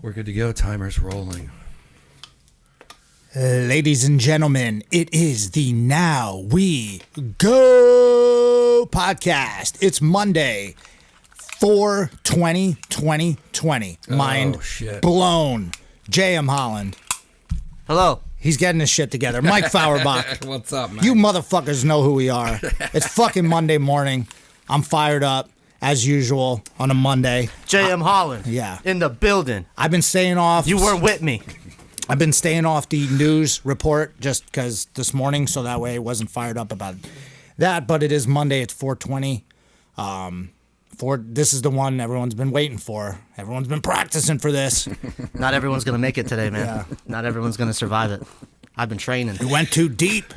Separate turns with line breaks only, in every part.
We're good to go. Timer's rolling.
Ladies and gentlemen, it is the Now We Go podcast. It's Monday, 4/20/2020. Mind blown. J.M. Holland.
Hello.
He's getting his shit together. Mike Fauerbach.
What's up, man?
You motherfuckers know who we are. It's fucking Monday morning. I'm fired up, as usual, on a Monday.
J.M. Holland.
Yeah.
In the building.
I've been staying off.
You weren't with me.
I've been staying off the news report just because this morning, so that way I wasn't fired up about that. But it is Monday. It's 4/20. This is the one everyone's been waiting for. Everyone's been practicing for this.
Not everyone's going to make it today, man.
Yeah.
Not everyone's going to survive it. I've been training.
We went too deep.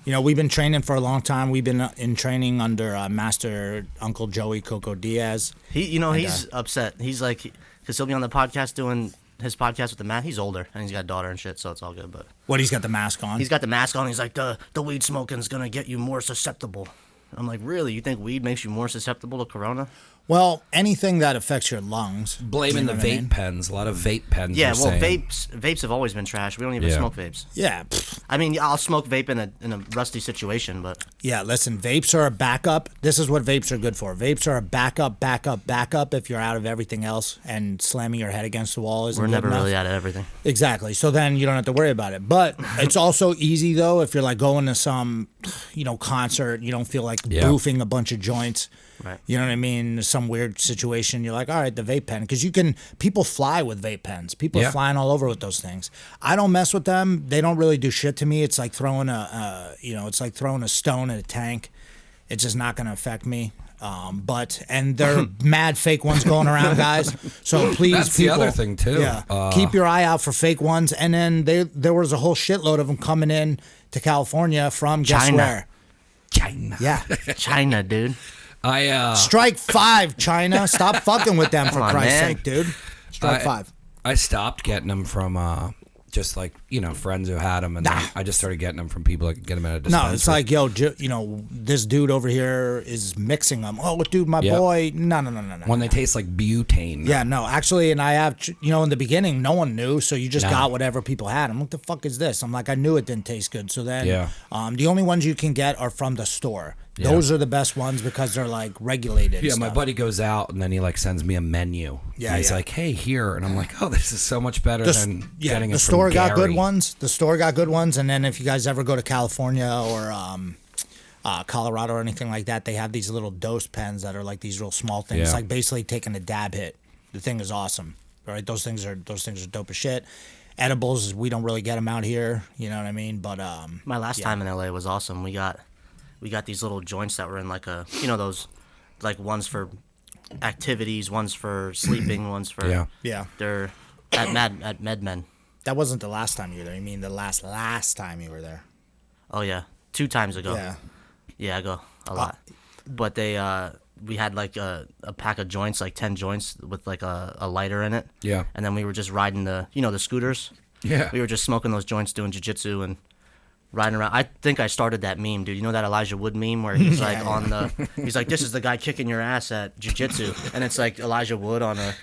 You know, we've been training for a long time. We've been in training under Master Uncle Joey Coco Diaz.
He's upset. He's like, because he'll be on the podcast doing his podcast with the man. He's older and he's got a daughter and shit, so it's all good. But
What, he's got the mask on?
he's got the mask on. He's like, the weed smoking's gonna get you more susceptible. I'm like, really? You think weed makes you more susceptible to corona?
Well, anything that affects your lungs.
Blaming the vape pens. A lot of vape pens.
Yeah,
are
well,
saying.
vapes have always been trash. We don't even smoke vapes.
Yeah.
I mean, I'll smoke vape in a rusty situation, but
Yeah, listen, vapes are a backup. This is what vapes are good for. Vapes are a backup if you're out of everything else, and slamming your head against the wall isn't
we're
good
never
enough.
really out of everything.
Exactly. So then you don't have to worry about it. But it's also easy, though, if you're like going to some, concert, you don't feel like boofing a bunch of joints.
Right.
You know what I mean? Some weird situation. You're like, all right, the vape pen. Because people fly with vape pens. People are flying all over with those things. I don't mess with them. They don't really do shit to me. It's like throwing a stone at a tank. It's just not going to affect me. And there are mad fake ones going around, guys. So please,
That's
people,
the other thing too.
Yeah, keep your eye out for fake ones. And then there was a whole shitload of them coming in to California from guess
China.
where?
China.
Yeah.
China, dude.
Strike 5, China. Stop fucking with them, for
Come on,
Christ's
man.
sake, dude. Strike 5.
I stopped getting them from just like friends who had them, and then I just started getting them from people that could get them at a dispensary.
No, it's like, this dude over here is mixing them. Oh, dude, my boy. No.
when they taste like butane.
Yeah, no, actually, and I have, in the beginning, no one knew, so you just got whatever people had. I'm like, what the fuck is this? I'm like, I knew it didn't taste good. So then, the only ones you can get are from the store.
Yeah.
Those are the best ones because they're like regulated.
Yeah,
and
my
stuff.
buddy goes out and then he like sends me a menu.
Yeah,
and he's like, "Hey, here," and I'm like, "Oh, this is so much better than getting it
the
from
store got
Gary.
good ones. The store got good ones, and then if you guys ever go to California or Colorado or anything like that, they have these little dose pens that are like these real small things. It's like basically taking a dab hit. The thing is awesome, right? Those things are dope as shit. Edibles, we don't really get them out here. You know what I mean? But
My last time in LA was awesome. We got these little joints that were in like those like ones for activities, ones for sleeping, ones for
yeah.
They're at MedMen.
That wasn't the last time you were there. You mean the last time you were there?
Oh yeah, 2 times ago.
Yeah,
I go a lot. But we had like a pack of joints, like 10 joints with like a lighter in it.
Yeah.
And then we were just riding the scooters.
Yeah.
We were just smoking those joints, doing jiu-jitsu and riding around. I think I started that meme, dude. You know that Elijah Wood meme where he's like he's like, this is the guy kicking your ass at jiu-jitsu, and it's like Elijah Wood on a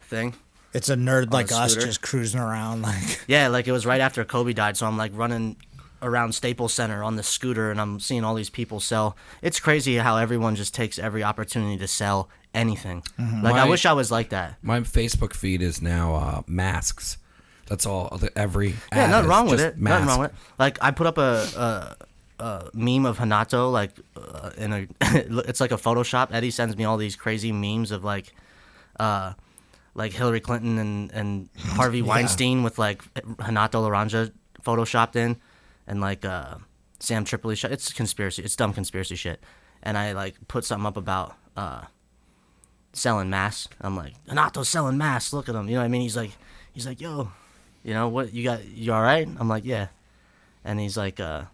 thing.
it's a nerd like us
scooter.
just cruising around like.
Yeah, like it was right after Kobe died, so I'm like running around Staples Center on the scooter, and I'm seeing all these people sell. It's crazy how everyone just takes every opportunity to ssell anything.
Mm-hmm.
I wish I was like that.
My Facebook feed is now masks. That's all. Every ad
Nothing
is
wrong with
just
it.
masks.
Nothing wrong with it. Like I put up a meme of Hanato, like it's like a Photoshop. Eddie sends me all these crazy memes of like Hillary Clinton and Harvey Weinstein with like Hanato Laranja photoshopped in, and like Sam Tripoli. It's conspiracy. It's dumb conspiracy shit. And I like put something up about selling masks. I'm like, Hanato's selling masks. Look at him. You know what I mean? He's like, yo, what you got? You all right? I'm like, yeah. And he's like, I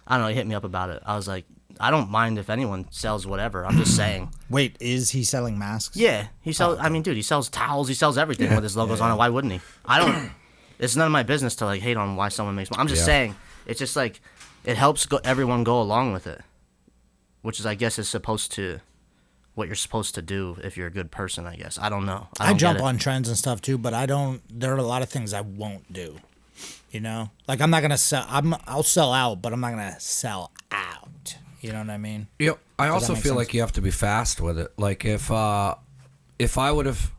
don't know. He hit me up about it. I was like, I don't mind if anyone sells whatever. I'm just saying.
Wait, is he selling masks?
Yeah, he sells. I mean, dude, he sells towels. He sells everything with his logos on it. Why wouldn't he? I don't. It's none of my business to like hate on why someone makes money. I'm just saying. It's just like it helps everyone go along with it, which is, I guess, is supposed to what you're supposed to do if you're a good person, I guess. I don't know.
I jump on trends and stuff too, but there are a lot of things I won't do. You know? Like I'm not going to sell I'll sell out, but I'm not going to sell out. You know what I mean?
Yeah, I also feel like you have to be fast with it. Like if I would have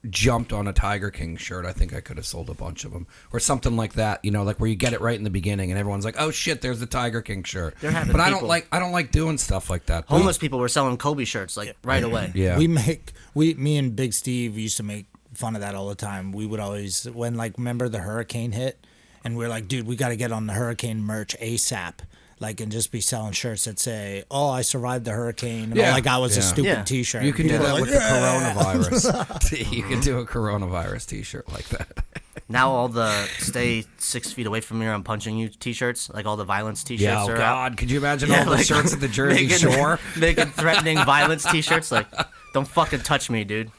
jumped on a Tiger King shirt, I think I could have sold a bunch of them or something like that. You know, like where you get it right in the beginning and everyone's like, "Oh shit, there's the Tiger King shirt." But I don't like doing stuff like that.
Homeless people were selling Kobe shirts like right away.
Yeah,
me and Big Steve used to make fun of that all the time. We would always remember the hurricane hit, and we were like, "Dude, we got to get on the hurricane merch ASAP." Like, and just be selling shirts that say, "Oh, I survived the hurricane," and all I got was a stupid T-shirt.
You can do that with the coronavirus. You can do a coronavirus T-shirt like that.
Now all the stay 6 feet away from me or I'm punching you T-shirts, like all the violence T-shirts.
Yeah,
are
God,
out.
could you imagine all the shirts at the Jersey Shore?
Making threatening violence T-shirts, like, don't fucking touch me, dude.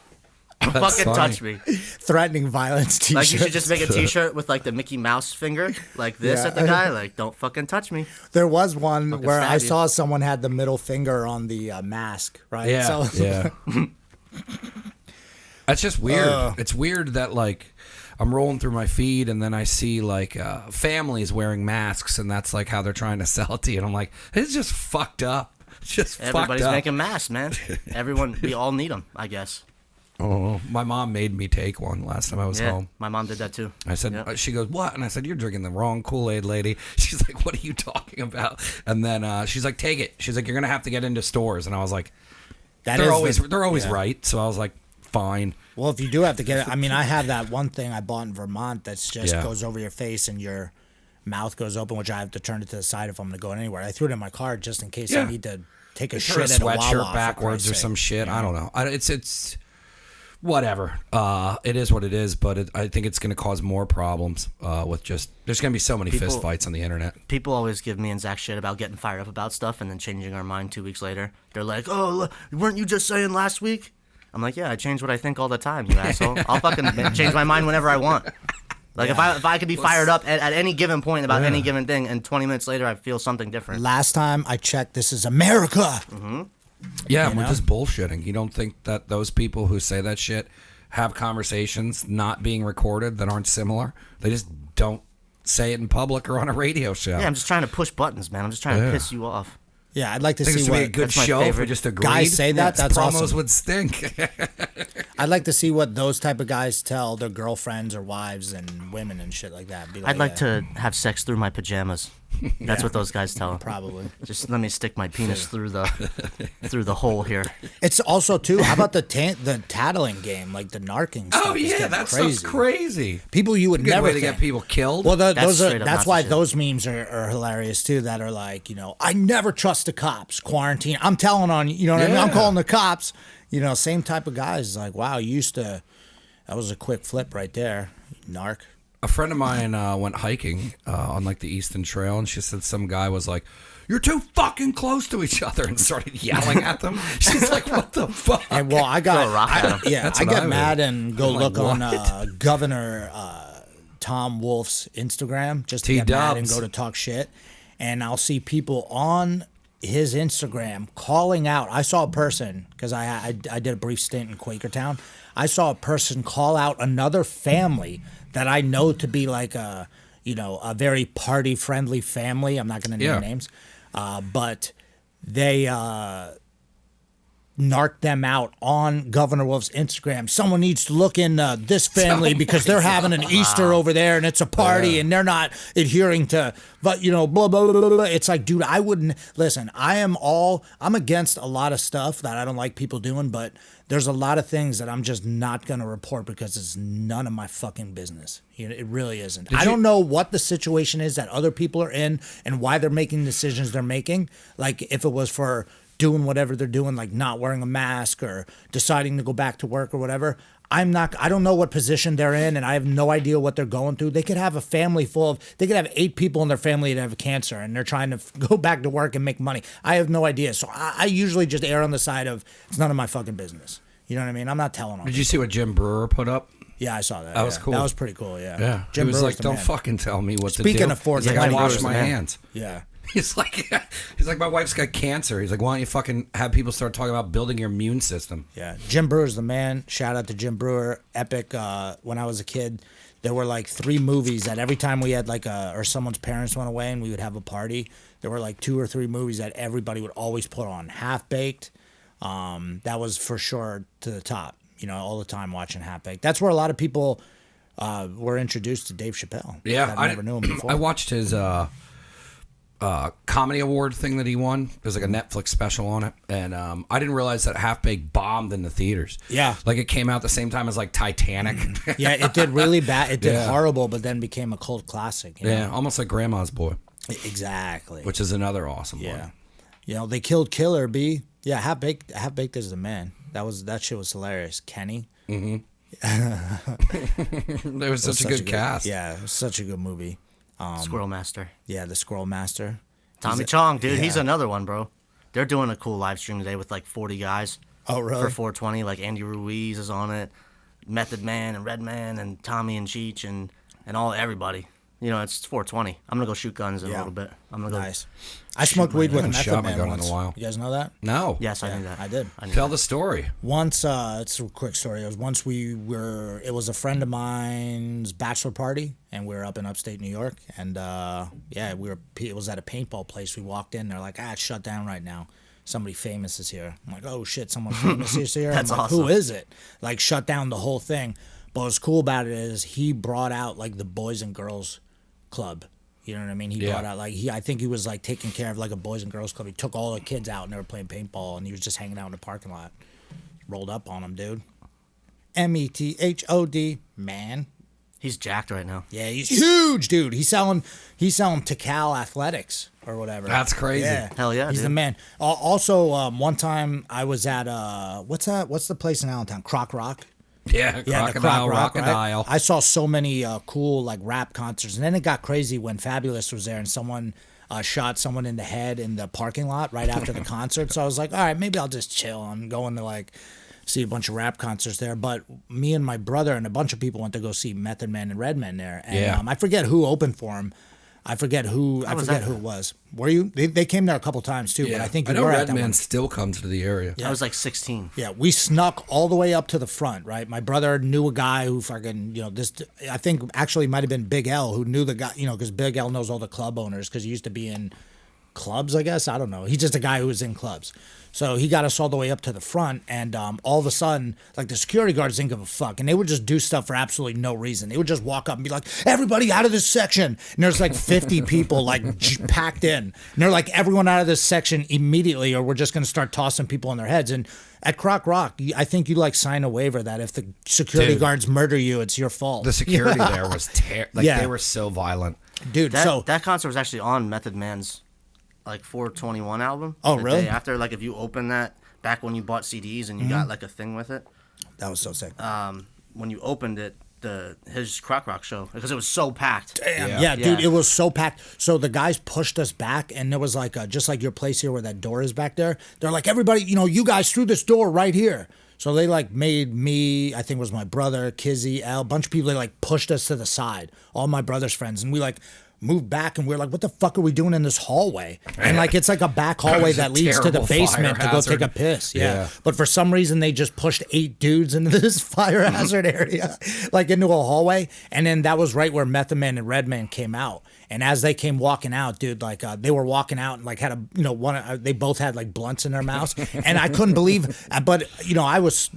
Don't fucking touch me.
Threatening violence T-shirts.
Like you should just make a T-shirt with like the Mickey Mouse finger, like this at the guy, like don't fucking touch me.
There was one where I saw someone had the middle finger on the mask, right?
Yeah, yeah. That's just weird. It's weird that like I'm rolling through my feed and then I see like families wearing masks and that's like how they're trying to sell it to you. And I'm like, it's just fucked up. It's just
everybody's
fucked up.
making masks, man. Everyone, we all need them, I guess.
Oh, my mom made me take one last time I was home.
My mom did that too.
I said, She goes, "What?" And I said, "You're drinking the wrong Kool-Aid, lady." She's like, "What are you talking about?" And then she's like, "Take it." She's like, "You're gonna have to get into stores." And I was like, "They're always right." So I was like, "Fine."
Well, if you do have to get it, I mean, I have that one thing I bought in Vermont that's just goes over your face and your mouth goes open, which I have to turn it to the side if I'm gonna go anywhere. I threw it in my car just in case I need to take a shit at a
sweatshirt backwards or some shit. Yeah. I don't know. It's. Whatever. It is what it is, but I think it's going to cause more problems with just... There's going to be so many fist fights on the internet.
People always give me and Zach shit about getting fired up about stuff and then changing our mind 2 weeks later. They're like, "Oh, weren't you just saying last week?" I'm like, "Yeah, I change what I think all the time, you asshole. I'll fucking change my mind whenever I want." Like, if I could be fired up at any given point about any given thing, and 20 minutes later I feel something different.
Last time I checked, this is America.
Mm-hmm.
Yeah, we're just bullshitting. You don't think that those people who say that shit have conversations not being recorded that aren't similar? They just don't say it in public or on a radio show.
Yeah, I'm just trying to push buttons, man. I'm just trying to piss you off.
Yeah, I'd like to see
what...
what...
be a good show if we just agreed.
Guys say that, that's
promos
awesome.
would stink.
I'd like to see what those type of guys tell their girlfriends or wives and women and shit like that.
I'd like to have sex through my pajamas. That's what those guys tell them.
Probably.
Just let me stick my penis through the hole here.
It's also too. How about the tattling game, like the narking stuff?
Oh yeah, that stuff's crazy.
People you would never
way to get people killed.
Well, that's why those memes are hilarious too. That are like, I never trust the cops. Quarantine. I'm telling on you. You know what I mean? I'm calling the cops. Same type of guys. Like, wow, you used to. That was a quick flip right there, narc.
A friend of mine went hiking on like the Eastern Trail, and she said some guy was like, "You're too fucking close to each other," and started yelling at them. She's like, "What the fuck?"
And well, I got I get mad and go look on Governor Tom Wolf's Instagram just to get mad and go to talk shit, and I'll see people on his Instagram calling out. I saw a person because I did a brief stint in Quakertown. I saw a person call out another family that I know to be like a very party friendly family. I'm not going to name names, but they narked them out on Governor Wolf's Instagram. Someone needs to look in this family because they're having an Easter over there and it's a party and they're not adhering to, but blah, blah, blah, blah, blah. It's like, dude, I wouldn't listen. I'm against a lot of stuff that I don't like people doing, but there's a lot of things that I'm just not going to report because it's none of my fucking business. It really isn't. I don't know what the situation is that other people are in and why they're making decisions they're making. Like if it was for doing whatever they're doing, like not wearing a mask or deciding to go back to work or whatever. I don't know what position they're in and I have no idea what they're going through. They could have a family they could have 8 people in their family that have cancer and they're trying to go back to work and make money. I have no idea. So I usually just err on the side of it's none of my fucking business. You know what I mean? I'm not telling them.
Did you see what Jim Breuer put up?
Yeah, I saw that.
That was cool.
That was pretty cool, yeah.
Yeah.
Jim
he was
Brewer's
like, don't fucking tell me what to do.
Speaking of 420.
I wash my hands.
Yeah.
He's like, my wife's got cancer. He's like, why don't you fucking have people start talking about building your immune system?
Yeah, Jim Brewer's the man. Shout out to Jim Brewer. Epic. When I was a kid, there were like 3 movies that every time we had like or someone's parents went away and we would have a party, there were like 2 or 3 movies that everybody would always put on. Half Baked. That was for sure to the top. All the time watching Half Baked. That's where a lot of people were introduced to Dave Chappelle.
Yeah,
I never knew him before.
I watched his comedy award thing that he won. There's like a Netflix special on it, and I didn't realize that Half Baked bombed in the theaters.
Yeah,
like it came out the same time as like Titanic.
Yeah, it did really bad. It did horrible, but then became a cult classic.
Yeah, almost like Grandma's Boy.
Exactly.
Which is another awesome one.
They killed Killer B. Yeah, Half Baked is the man. That shit was hilarious. Kenny.
Mm-hmm. There was such a good cast.
Yeah, it was such a good movie.
Squirrel Master.
Yeah, the Squirrel Master.
Tommy Chong, dude. Yeah. He's another one, bro. They're doing a cool live stream today with like 40 guys.
Oh, really?
For 420. Like Andy Ruiz is on it. Method Man and Redman and Tommy and Cheech and everybody. It's 420. I'm gonna go shoot guns in a little bit. I'm gonna go.
Nice. I smoked weed with Method Man
gun
once.
in a while.
You guys know that?
No.
Yes, I knew that.
I did.
Tell the story.
Once, it's a quick story. It was once it was a friend of mine's bachelor party, and we were up in upstate New York, and it was at a paintball place. We walked in, they're like, it's shut down right now. Somebody famous is here. I'm like, oh shit, someone famous is here?
That's
I'm like,
awesome.
Who is it? Like, shut down the whole thing. But what's cool about it is he brought out like the Boys and Girls Club. You know what I mean? He brought out I think he was like taking care of like a Boys and Girls Club. He took all the kids out and they were playing paintball, and he was just hanging out in the parking lot. Rolled up on him, dude. METHOD, man.
He's jacked right now.
Yeah, he's huge, dude. He's selling Tikal Athletics or whatever.
That's crazy.
Yeah.
Hell yeah,
he's
dude.
the man. Also, one time I was at what's that? What's the place in Allentown? Croc Rock.
Yeah, Crocodile, Rockadile.
I saw so many cool like rap concerts, and then it got crazy when Fabulous was there and someone shot someone in the head in the parking lot right after the concert. So I was like, all right, maybe I'll just chill. I'm going to like see a bunch of rap concerts there. But me and my brother and a bunch of people went to go see Method Man and Redman there, and I forget who opened for him. I forget who it was. Were you? They came there a couple times too, but I think you were at that one.
Redman still comes to the area.
I was like 16.
Yeah, we snuck all the way up to the front, right? My brother knew a guy who fucking, I think actually might have been Big L who knew the guy, because Big L knows all the club owners because he used to be in clubs, I guess. I don't know. He's just a guy who was in clubs. So he got us all the way up to the front, and all of a sudden, like, the security guards didn't give a fuck, and they would just do stuff for absolutely no reason. They would just walk up and be like, everybody out of this section. And there's like 50 people like packed in. And they're like, everyone out of this section immediately, or we're just going to start tossing people on their heads. And at Croc Rock, I think you like sign a waiver that if the security guards murder you, it's your fault.
The security there was they were so violent.
Dude,
that concert was actually on Method Man's like 421 album.
Oh,
the
really?
Day after, like, if you open that back when you bought CDs and you got like a thing with it.
That was so sick.
When you opened it, his Croc Rock show, because it was so packed.
Damn. Yeah, dude, it was so packed. So the guys pushed us back, and there was like just like your place here where that door is back there. They're like, everybody, you guys through this door right here. So they like made me, I think it was my brother, Kizzy, Al, a bunch of people, they like pushed us to the side, all my brother's friends, and we like moved back, and we were like, what the fuck are we doing in this hallway? And like, it's like a back hallway that leads to the basement to go take a piss. Yeah. But for some reason, they just pushed 8 dudes into this fire hazard area, like into a hallway. And then that was right where Method Man and Redman came out. And as they came walking out, dude, like they were walking out and like had they both had like blunts in their mouths, and I couldn't believe. But I was,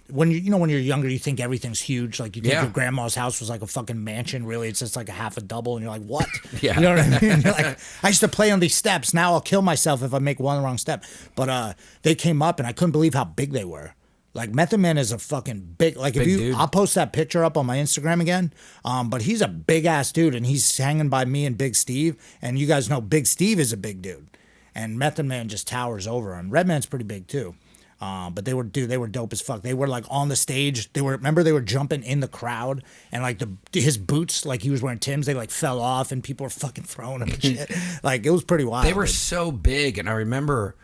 when you're younger, you think everything's huge. Like you think your grandma's house was like a fucking mansion. Really, it's just like a half a double, and you're like, what?
Yeah.
You know what I mean? You're like, I used to play on these steps. Now I'll kill myself if I make one wrong step. But they came up, and I couldn't believe how big they were. Like, Method Man is a fucking big, like, if you, dude. I'll post that picture up on my Instagram again. But he's a big ass dude, and he's hanging by me and Big Steve. And you guys know Big Steve is a big dude, and Method Man just towers over him. Redman's pretty big too. But they were dope as fuck. They were like on the stage. They were jumping in the crowd, and like his boots, like he was wearing Tim's, they like fell off, and people were fucking throwing him and shit. Like, it was pretty wild.
They were so big, and I remember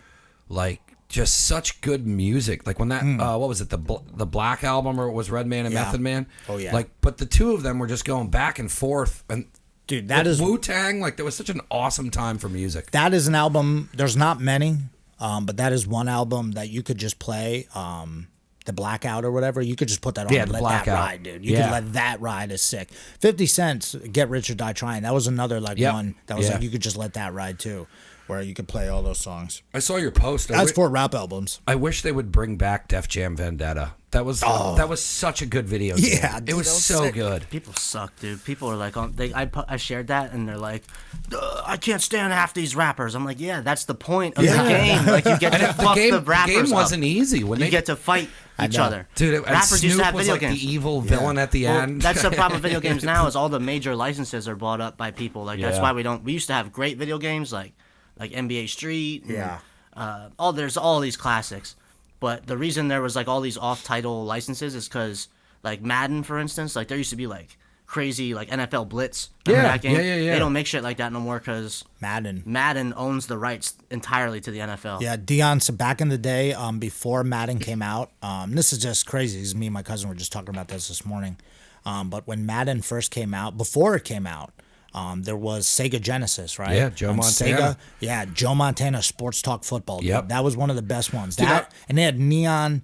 like just such good music. Like when that what was it, the Black album, or it was Redman and Method Man?
Oh yeah.
Like, but the two of them were just going back and forth, and
Dude, that is
Wu-Tang. Like, that was such an awesome time for music.
That is an album. There's not many, but that is one album that you could just play. The Blackout or whatever, you could just put that on and let that ride, dude. You could let that ride is sick. 50 Cent's Get Rich or Die Trying. That was another one that was like you could just let that ride too, where you could play all those songs.
I saw your post.
That's for rap albums.
I wish they would bring back Def Jam Vendetta. That was such a good video game.
Yeah, dude,
it was so sick. Good.
People suck, dude. People are like, I shared that, and they're like, I can't stand half these rappers. I'm like, yeah, that's the point of the game. Like, you get to fuck the rappers.
The game wasn't easy when
you get to fight each other.
Dude, rappers used to have video games. The evil villain at the end.
That's the problem with video games now is all the major licenses are bought up by people. Like that's why we used to have great video games like NBA Street. And, there's all these classics. But the reason there was like all these off-title licenses is because like Madden, for instance, like there used to be like crazy like NFL Blitz. Remember that game? Yeah. They don't make shit like that no more because Madden owns the rights entirely to the NFL.
Yeah, Dion. So back in the day, before Madden came out, this is just crazy. Because me and my cousin were just talking about this morning. But when Madden first came out, before it came out, there was Sega Genesis, right?
Yeah, Joe Montana.
Sega, Joe Montana Sports Talk Football. Dude.
Yep.
That was one of the best ones. And they had Deion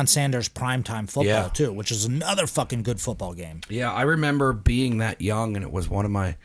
Sanders Primetime Football too, which is another fucking good football game.
Yeah, I remember being that young, and it was one of my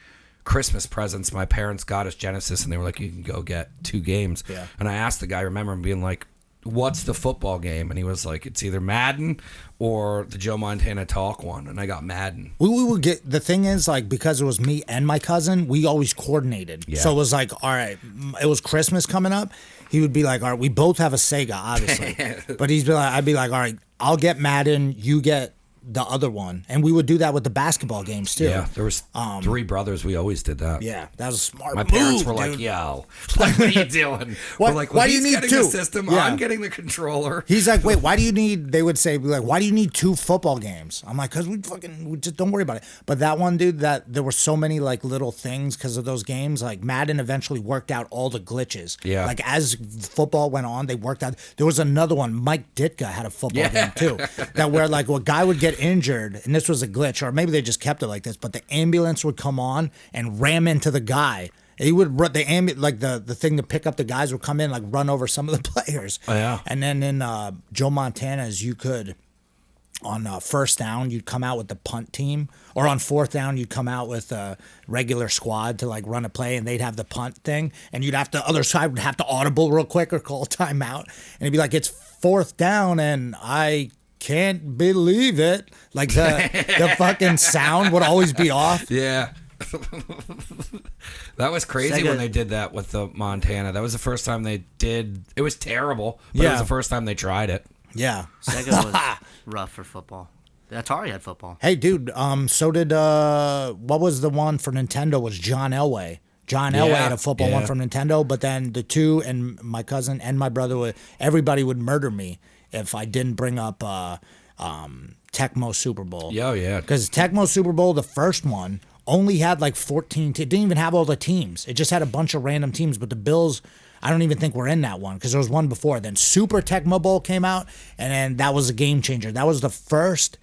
Christmas presents. My parents got us Genesis, and they were like, "You can go get 2 games."
Yeah.
And I asked the guy, I remember him being like, "What's the football game?" And he was like, "It's either Madden or the Joe Montana Talk one." And I got Madden.
We would get, the thing is, like, because it was me and my cousin, we always coordinated. Yeah. So it was like, all right, it was Christmas coming up. He would be like, all right, we both have a Sega, obviously. But I'd be like, all right, I'll get Madden, you get the other one. And we would do that with the basketball games too.
Yeah, there was 3 brothers. We always did that.
Yeah, that was a smart
My
move,
parents were
dude.
like, yo, like, what are you doing? We're like, well,
why do you
he's
need
getting
2?
the system,
Yeah.
I'm getting the controller.
He's like, wait, why do you need, they would say, like, why do you need 2 football games? I'm like, because we just don't worry about it. But that one, dude, that there were so many like little things because of those games. Like Madden eventually worked out all the glitches.
Yeah.
Like as football went on, they worked out. There was another one, Mike Ditka had a football game too. That where like a guy would get injured, and this was a glitch, or maybe they just kept it like this, but the ambulance would come on and ram into the guy. He would run the thing to pick up the guys would come in, like run over some of the players.
Oh, yeah.
And then in Joe Montana's, you could on first down you'd come out with the punt team, or on fourth down you'd come out with a regular squad to like run a play, and they'd have the punt thing, and you'd have to, other side would have to audible real quick or call timeout, and it'd be like, it's 4th down, and I can't believe it. Like the fucking sound would always be off.
Yeah. That was crazy when they did that with the Montana. That was the first time they did. It was terrible, but it was the first time they tried it.
Yeah.
Sega was rough for football. The Atari had football.
Hey, dude, so did, what was the one for Nintendo was John Elway. John Elway had a football one from Nintendo, but then the 2 and my cousin and my brother, everybody would murder me if I didn't bring up Tecmo Super Bowl.
Yeah.
Because Tecmo Super Bowl, the first one, only had like 14 it didn't even have all the teams. It just had a bunch of random teams, but the Bills, I don't even think were in that one because there was one before. Then Super Tecmo Bowl came out, and then that was a game changer. That was the first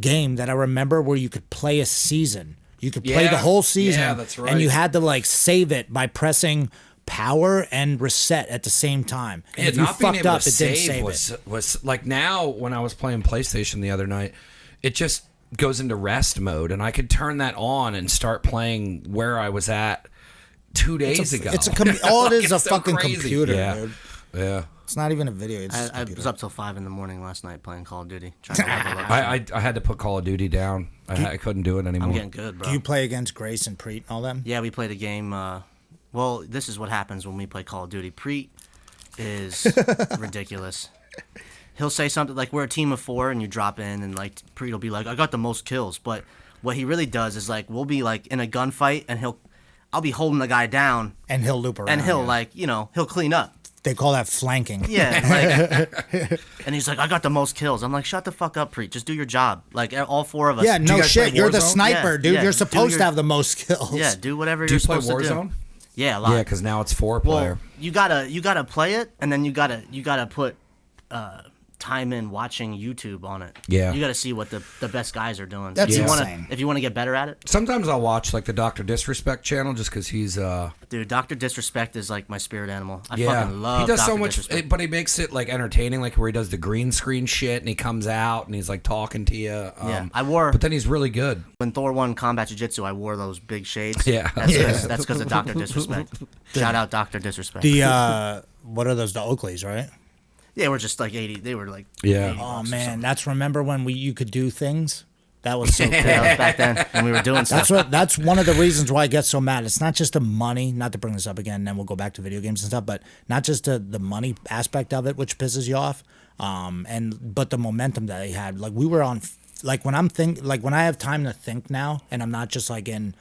game that I remember where you could play a season. You could play the whole season.
Yeah, that's right.
And you had to like save it by pressing power and reset at the same time. And if you fucked up, it didn't save it.
Was like, now when I was playing PlayStation the other night, it just goes into rest mode, and I could turn that on and start playing where I was at 2 days ago.
All it is
It's
a fucking
crazy.
computer, dude.
Yeah.
It's not even a video. It's just a
I
computer.
was up till 5 a.m. last night playing Call of Duty. Trying to level up.
I had to put Call of Duty down. I couldn't do it anymore.
I'm getting good, bro.
Do you play against Grace and Preet and all them?
Yeah, we played a game. Well, this is what happens when we play Call of Duty. Preet is ridiculous. He'll say something like, we're a team of 4, and you drop in, and like Preet will be like, I got the most kills. But what he really does is like, we'll be like in a gunfight, and I'll be holding the guy down,
And he'll loop around.
and he'll like, he'll clean up.
They call that flanking.
Yeah, like, and he's like, I got the most kills. I'm like, shut the fuck up, Preet. Just do your job. Like, all 4 of us.
Yeah, no
guys play
shit. You're the
Warzone?
sniper,
Yeah,
dude.
yeah.
You're
Do
supposed
your-
to have the most kills.
Yeah, do whatever
Do
you're
you play
supposed to do.
Warzone?
Yeah, a lot.
Yeah, because now it's 4 player.
Well, you gotta play it, and then you gotta put time in watching YouTube on it.
Yeah.
You got to see what the best guys are doing.
That's
insane. If you want to get better at it.
Sometimes I'll watch like the Dr. Disrespect channel just because he's
Dude, Dr. Disrespect is like my spirit animal. I
yeah.
fucking love
He does
Dr.
so much,
Disrespect.
but he makes it like entertaining, like where he does the green screen shit and he comes out and he's like talking to you.
Yeah, I wore.
But then he's really good.
When Thor won Combat Jiu-Jitsu, I wore those big shades.
Yeah.
That's because of Dr. Disrespect. Shout out Dr. Disrespect.
The what are those? The Oakleys, right?
Yeah, we're just like 80. They were like.
Yeah.
Oh man, that's remember when you could do things. That was so cool.
Yeah, that was back then when we were doing stuff.
That's one of the reasons why I get so mad. It's not just the money, not to bring this up again, and then we'll go back to video games and stuff, but not just the money aspect of it, which pisses you off, but the momentum that they had. Like we were on, like when I have time to think now, and I'm not just like in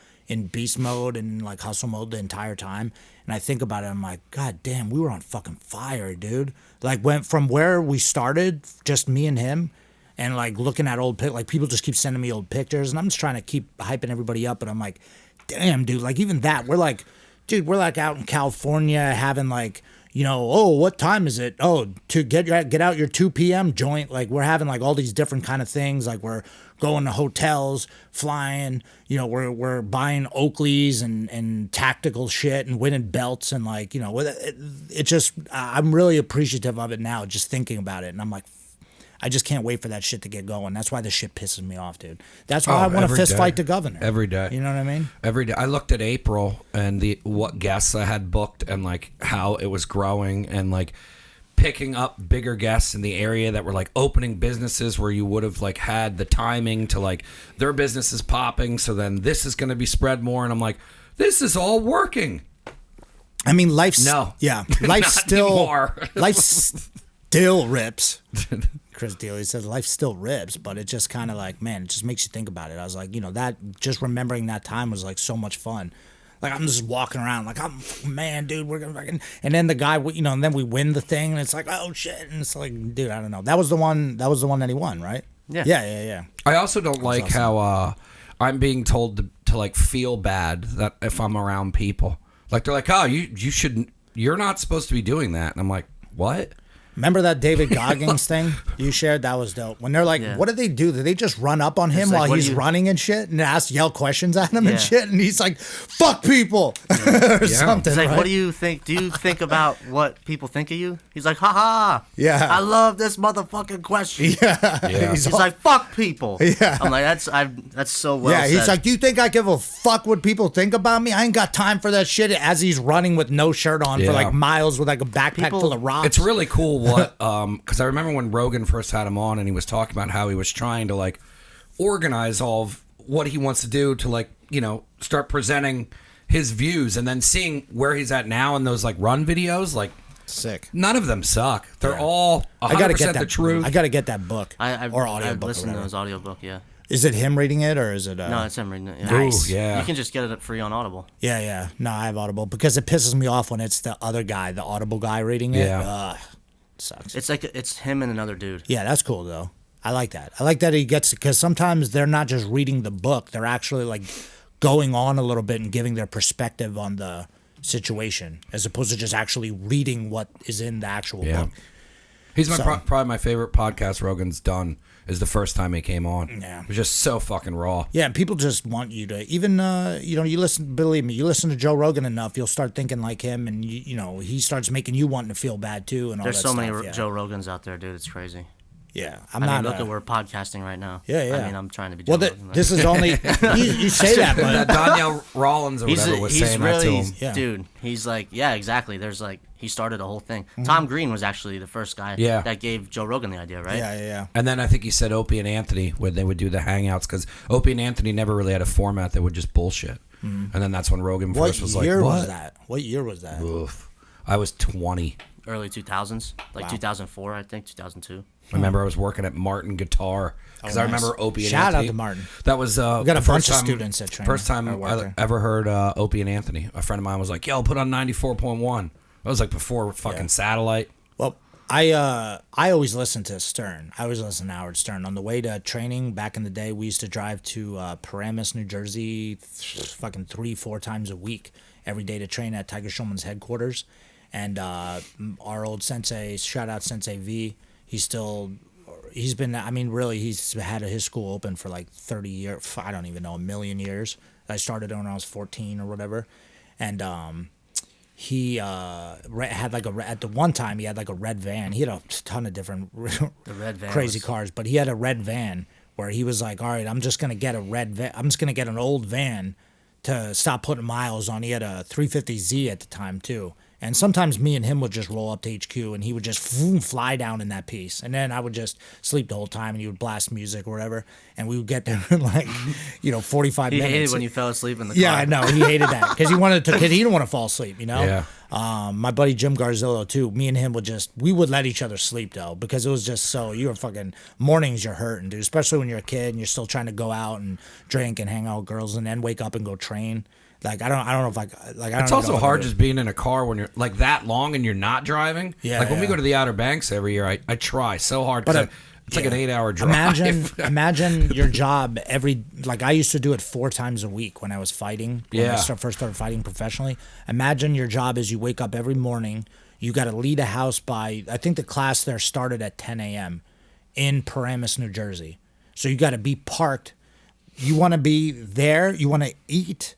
beast mode and like hustle mode the entire time, and I think about it, I'm like, God damn, we were on fucking fire, dude. Like went from where we started, just me and him. And like looking at old like people just keep sending me old pictures, and I'm just trying to keep hyping everybody up. But I'm like, damn, dude, like even that, we're like out in California having like, oh, what time is it? Oh, to get out your 2 p.m. joint. Like we're having like all these different kind of things. Like we're going to hotels, flying. We're buying Oakleys and tactical shit and winning belts and like it just I'm really appreciative of it now, just thinking about it, and I'm like. I just can't wait for that shit to get going. That's why this shit pisses me off, dude. That's why I want to fist fight the governor.
Every day.
You know what I mean?
Every day. I looked at April and what guests I had booked and like how it was growing and like picking up bigger guests in the area that were like opening businesses where you would have like had the timing to like their business is popping. So then this is going to be spread more. And I'm like, this is all working.
I mean, life's still rips. Chris Dealey says life still rips, but it just kind of like, man, it just makes you think about it. I was like, that just remembering that time was like so much fun. Like I'm just walking around like man, dude, we're gonna fucking, and then the guy, and then we win the thing, and it's like, oh shit, and it's like, dude, I don't know. That was the one that he won, right? Yeah. I
also don't like awesome. How I'm being told to like feel bad that if I'm around people, like they're like, oh, you shouldn't, you're not supposed to be doing that, and I'm like, what?
Remember that David Goggins thing you shared? That was dope. When they're like, what did they do? Did they just run up on him while he's running and shit and yell questions at him and shit? And he's like, fuck people or something.
It's like,
right?
What do you think? Do you think about what people think of you? He's like, haha.
Yeah.
I love this motherfucking question.
Yeah.
He's like, fuck people.
Yeah.
I'm like, that's so well said.
He's like, do you think I give a fuck what people think about me? I ain't got time for that shit. As he's running with no shirt on for like miles with like a backpack full of rocks.
It's really cool because I remember when Rogan first had him on and he was talking about how he was trying to like organize all of what he wants to do to like, start presenting his views and then seeing where he's at now in those like run videos, like
sick.
None of them suck. They're all 100% the truth.
I got to get that book or audio
I've
book.
listened to his audio book, yeah.
Is it him reading it or is it?
No, it's him reading it. Yeah.
Nice.
Ooh, yeah.
You can just get it free on Audible.
Yeah. No, I have Audible because it pisses me off when it's the other guy, the Audible guy reading it.
Yeah.
Sucks. It's like it's him and another dude.
Yeah, that's cool though. I like that. I like that he gets, because sometimes they're not just reading the book; they're actually like going on a little bit and giving their perspective on the situation, as opposed to just actually reading what is in the actual book.
He's probably my favorite podcast Rogan's done. Is the first time he came on.
Yeah.
It was just so fucking raw.
Yeah, and people just want you to, even, you listen, believe me, you listen to Joe Rogan enough, you'll start thinking like him, and, he starts making you wanting to feel bad, too, and all
There's
that
so
stuff.
many Joe Rogans out there, dude. It's crazy.
Yeah.
I mean, look at we're podcasting right now.
Yeah.
I mean, I'm trying to be Joe Rogan.
This is only, you say that, but.
Danielle Rollins or whatever was saying
really,
that to him.
Yeah. Dude, he's like, yeah, exactly. There's like, he started a whole thing. Tom Green was actually the first guy that gave Joe Rogan the idea, right?
Yeah.
And then I think he said Opie and Anthony when they would do the hangouts, because Opie and Anthony never really had a format. They would just bullshit. And then that's when Rogan first was like,
What year was that?
Oof. I was 20.
Early 2000s, like 2004, I think, 2002.
I remember I was working at Martin Guitar because I remember Opie and
Shout
Anthony.
out to Martin.
That was
we got a bunch of students at training.
First time I ever heard Opie and Anthony. A friend of mine was like, "Yo, put on 94.1." That was like before fucking satellite.
Well, I always listened to Stern. I always listened to Howard Stern. On the way to training back in the day, we used to drive to Paramus, New Jersey, fucking 3-4 times a week, every day to train at Tiger Shulman's headquarters. And our old sensei, shout out Sensei V, He's been, I mean, really, he's had his school open for like 30 years. I don't even know, a million years. I started when I was 14 or whatever. And he had like at the one time, he had like a red van. He had a ton of different crazy cars, but he had a red van where he was like, all right, I'm just going to get a red van. I'm just going to get an old van to stop putting miles on. He had a 350Z at the time too. And sometimes me and him would just roll up to HQ and he would just fly down in that piece. And then I would just sleep the whole time and he would blast music or whatever. And we would get there in like, 45 minutes.
He hated when you fell asleep in the car.
Yeah, I know. He hated that because he didn't want to fall asleep,
Yeah.
My buddy Jim Garzillo too, me and him we would let each other sleep though because it was just so, you were fucking, mornings you're hurting, dude. Especially when you're a kid and you're still trying to go out and drink and hang out with girls and then wake up and go train. Like I don't know if
It's also hard just being in a car when you're like that long and you're not driving.
Yeah.
Like when we go to the Outer Banks every year, I try so hard because it's like an 8-hour drive.
Imagine your job I used to do it 4 times a week when I was fighting. When I first started fighting professionally. Imagine your job is you wake up every morning. You got to lead a house by, I think the class there started at 10 a.m. in Paramus, New Jersey. So you got to be parked. You want to be there. You want to eat.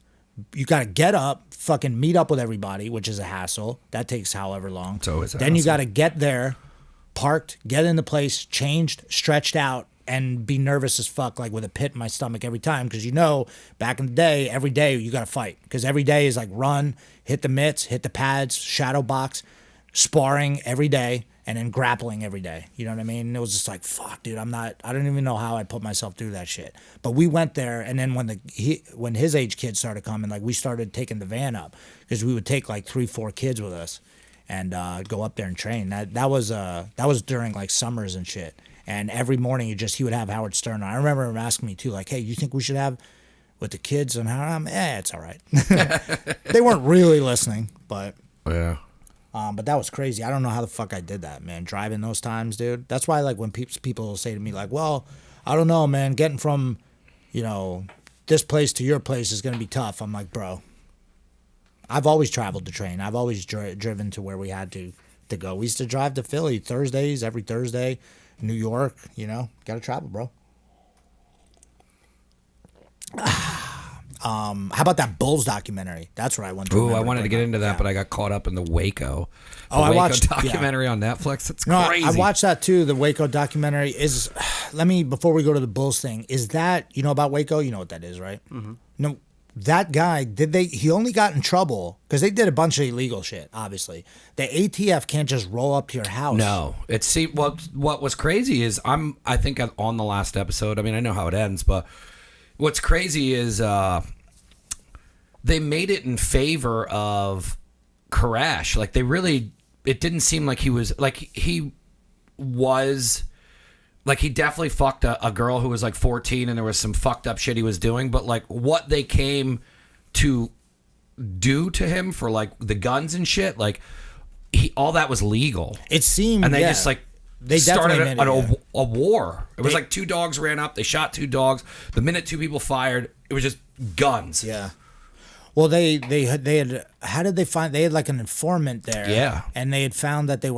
You got to get up, fucking meet up with everybody, which is a hassle. That takes however long.
It's always a
Then you
hassle.
got to get there, parked, get in the place, changed, stretched out, and be nervous as fuck, like with a pit in my stomach every time. Because back in the day, every day you got to fight. Because every day is like run, hit the mitts, hit the pads, shadow box, sparring every day, and then grappling every day. You know what I mean? And it was just like, fuck, dude, I don't even know how I put myself through that shit. But we went there, and then when his age kids started coming, like we started taking the van up because we would take like 3-4 kids with us and go up there and train. That was during like summers and shit. And every morning he would have Howard Stern on. I remember him asking me too, like, hey, you think we should have with the kids and how it's all right. They weren't really listening, but
Yeah.
but that was crazy. I don't know how the fuck I did that, man. Driving those times, dude. That's why, like, when people say to me, like, well, I don't know, man. Getting from, this place to your place is going to be tough. I'm like, bro, I've always traveled to train. I've always driven to where we had to go. We used to drive to Philly every Thursday, New York, got to travel, bro. How about that Bulls documentary? That's what I wanted to
Ooh, I wanted to get into that, but I got caught up in the Waco. I watched documentary on Netflix. It's crazy.
I watched that too. The Waco documentary before we go to the Bulls thing, is that, about Waco? You know what that is, right? Mm-hmm. No, that guy, he only got in trouble because they did a bunch of illegal shit, obviously. The ATF can't just roll up to your house.
No. What was crazy is I think on the last episode, I mean, I know how it ends, but what's crazy is they made it in favor of Koresh. Like it didn't seem like he was like he definitely fucked a girl who was like 14 and there was some fucked up shit he was doing. But like what they came to do to him for like the guns and shit, like all that was legal.
It seemed,
and they just like, they started a war. It was like 2 dogs ran up. They shot 2 dogs. The minute 2 people fired, it was just guns.
Yeah. Well, they had. How did they find? They had like an informant there.
Yeah.
And they had found that they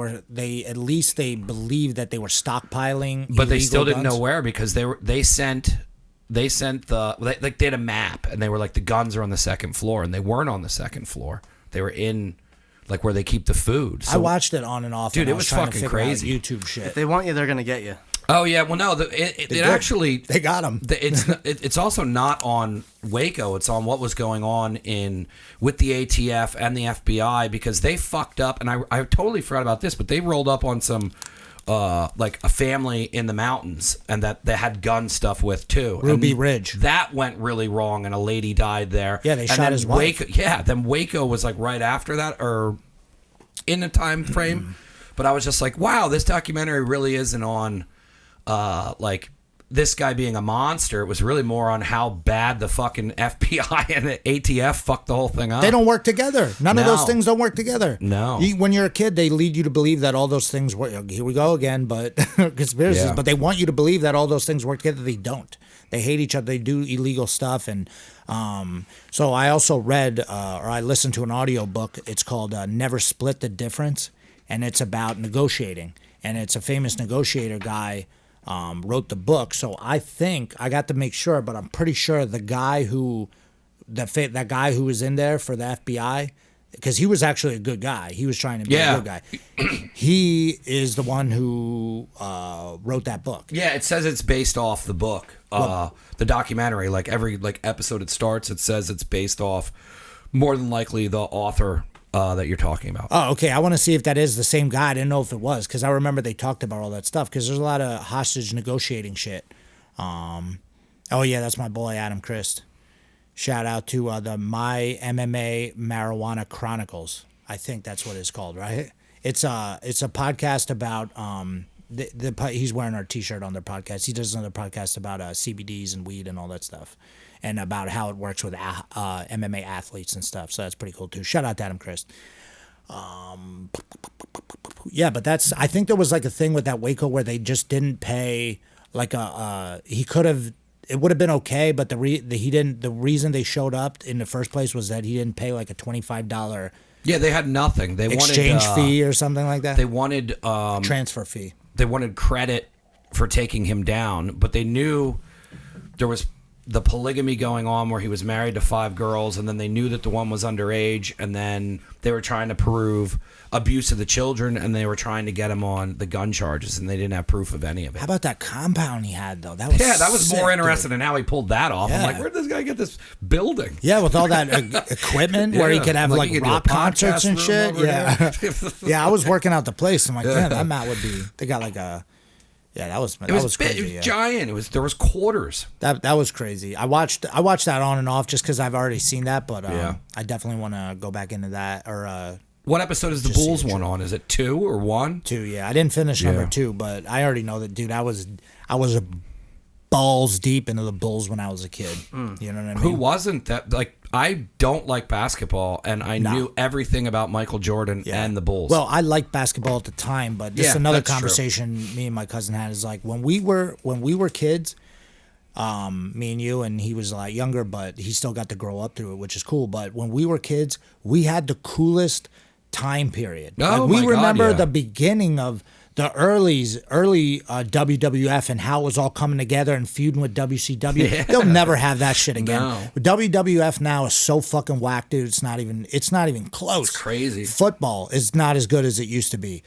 believed that they were stockpiling.
But they still didn't
guns.
know where because they had a map and they were like the guns are on the 2nd floor and they weren't on the 2nd floor. They were in. Like where they keep the food. So,
I watched it on and off.
Dude,
it
was fucking crazy.
YouTube shit.
If they want you, they're gonna get you.
Oh yeah, well no, they got
him.
It's also not on Waco. It's on what was going on with the ATF and the FBI because they fucked up. And I totally forgot about this, but they rolled up on some like a family in the mountains and that they had gun stuff with too.
Ruby Ridge.
That went really wrong and a lady died there.
Yeah, they shot his wife.
Then Waco was like right after that or in a time frame. But I was just like, wow, this documentary really isn't on like this guy being a monster. It was really more on how bad the fucking FBI and the ATF fucked the whole thing up.
They don't work together. None of those things don't work together.
No.
When you're a kid, they lead you to believe that all those things work. Here we go again, but conspiracies.
Yeah.
But they want you to believe that all those things work together. They don't. They hate each other. They do illegal stuff. And so I also read or I listened to an audio book. It's called Never Split the Difference. And it's about negotiating. and it's a famous negotiator guy wrote the book. So I think I got to make sure, but I'm pretty sure the guy who that guy who was in there for the FBI, because he was actually a good guy. He was trying to be a good guy. He is the one who wrote that book.
Yeah, it says it's based off the book, the documentary. Like every episode it starts, it says it's based off more than likely the author that you're talking about.
Oh, okay. I want to see if that is the same guy. I didn't know if it was, because I remember they talked about all that stuff, because there's a lot of hostage negotiating shit. Oh, yeah, that's my boy, Adam Christ. Shout out to the My MMA Marijuana Chronicles. I think that's what it's called, right? It's a podcast about he's wearing our T-shirt on their podcast. He does another podcast about CBDs and weed and all that stuff, and about how it works with MMA athletes and stuff. So that's pretty cool too. Shout out to Adam Christ. Yeah, but I think there was like a thing with that Waco where they just didn't pay he could have. It would have been okay, but the reason they showed up in the first place was that he didn't pay like a $25.
Yeah, they had nothing. They
exchange
wanted
fee or something like that.
They wanted
transfer fee.
They wanted credit for taking him down, but they knew there was the polygamy going on where he was married to 5 girls, and then they knew that the one was underage, and then they were trying to prove abuse of the children, and they were trying to get him on the gun charges, and they didn't have proof of any of it.
How about that compound he had, though? That was
sick, more interested in how he pulled that off. Yeah. I'm like, where did this guy get this building?
Yeah, with all that equipment where he could have like rock concerts and shit. Yeah. Yeah, I was working out the place. I'm like, damn, that mat would be. They got like a. Yeah, that was crazy.
It was giant. There was quarters.
That was crazy. I watched that on and off just because I've already seen that, but I definitely want to go back into that. Or
what episode is the Bulls one on? Is it 2 or 1?
2. Yeah, I didn't finish number 2, but I already know that, dude. I was a balls deep into the Bulls when I was a kid. You know what I mean?
Who wasn't that? Like, I don't like basketball, and I knew everything about Michael Jordan and the Bulls.
Well, I liked basketball at the time, but this is another conversation me and my cousin had. Is like when we were kids, me and you, and he was a lot younger, but he still got to grow up through it, which is cool. But when we were kids, we had the coolest time period.
Oh,
we remember the beginning of the early WWF and how it was all coming together and feuding with WCW. Yeah. They'll never have that shit again. No. WWF now is so fucking whack, dude. It's not even close.
It's crazy.
Football is not as good as it used to be.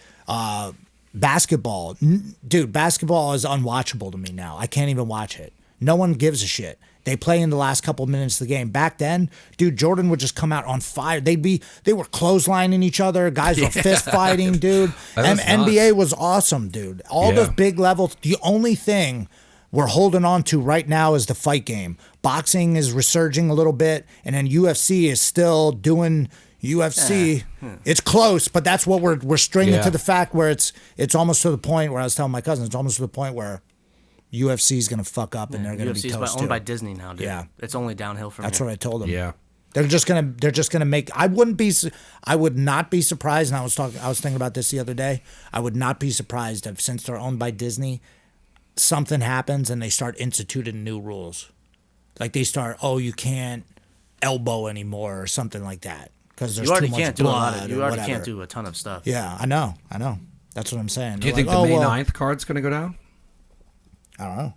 Basketball, dude, basketball is unwatchable to me now. I can't even watch it. No one gives a shit. They play in the last couple minutes of the game. Back then, dude, Jordan would just come out on fire. They were clotheslining each other. Guys were fist fighting, dude. NBA was awesome, dude. All those big levels. The only thing we're holding on to right now is the fight game. Boxing is resurging a little bit, and then UFC is still doing UFC. It's close, but that's what we're stringing to the fact where it's almost to the point where I was telling my cousin, it's almost to the point where UFC is gonna fuck up and they're gonna be toast.
UFC's owned by Disney now, dude.
Yeah,
it's only downhill from
That's
here.
what I told them.
Yeah,
they're just gonna make. I would not be surprised. And I was thinking about this the other day. I would not be surprised if, since they're owned by Disney, something happens and they start instituting new rules, like they start, you can't elbow anymore or something like that, because there's too much blood.
You already can't do a ton of stuff.
Yeah, I know. That's what I'm saying.
Do you think the May 9th card's gonna go down?
I don't know.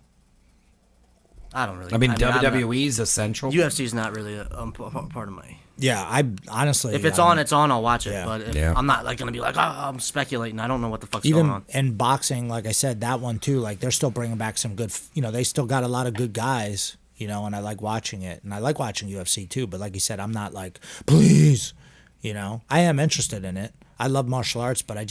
I don't really.
I mean, WWE's essential.
UFC's not really a part of my.
Yeah, I honestly.
If it's on, it's on. I'll watch it.
Yeah.
But I'm not like gonna be like, I'm speculating. I don't know what the fuck's
Even
going on.
in boxing, like I said, that one too. Like they're still bringing back some good. They still got a lot of good guys. And I like watching it, and I like watching UFC too. But like you said, I'm not like, please. I am interested in it. I love martial arts, but I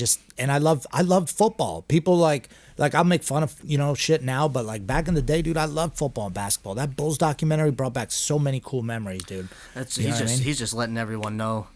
love football. People like I'll make fun of shit now, but like back in the day, dude, I loved football and basketball. That Bulls documentary brought back so many cool memories, dude.
He's just letting everyone know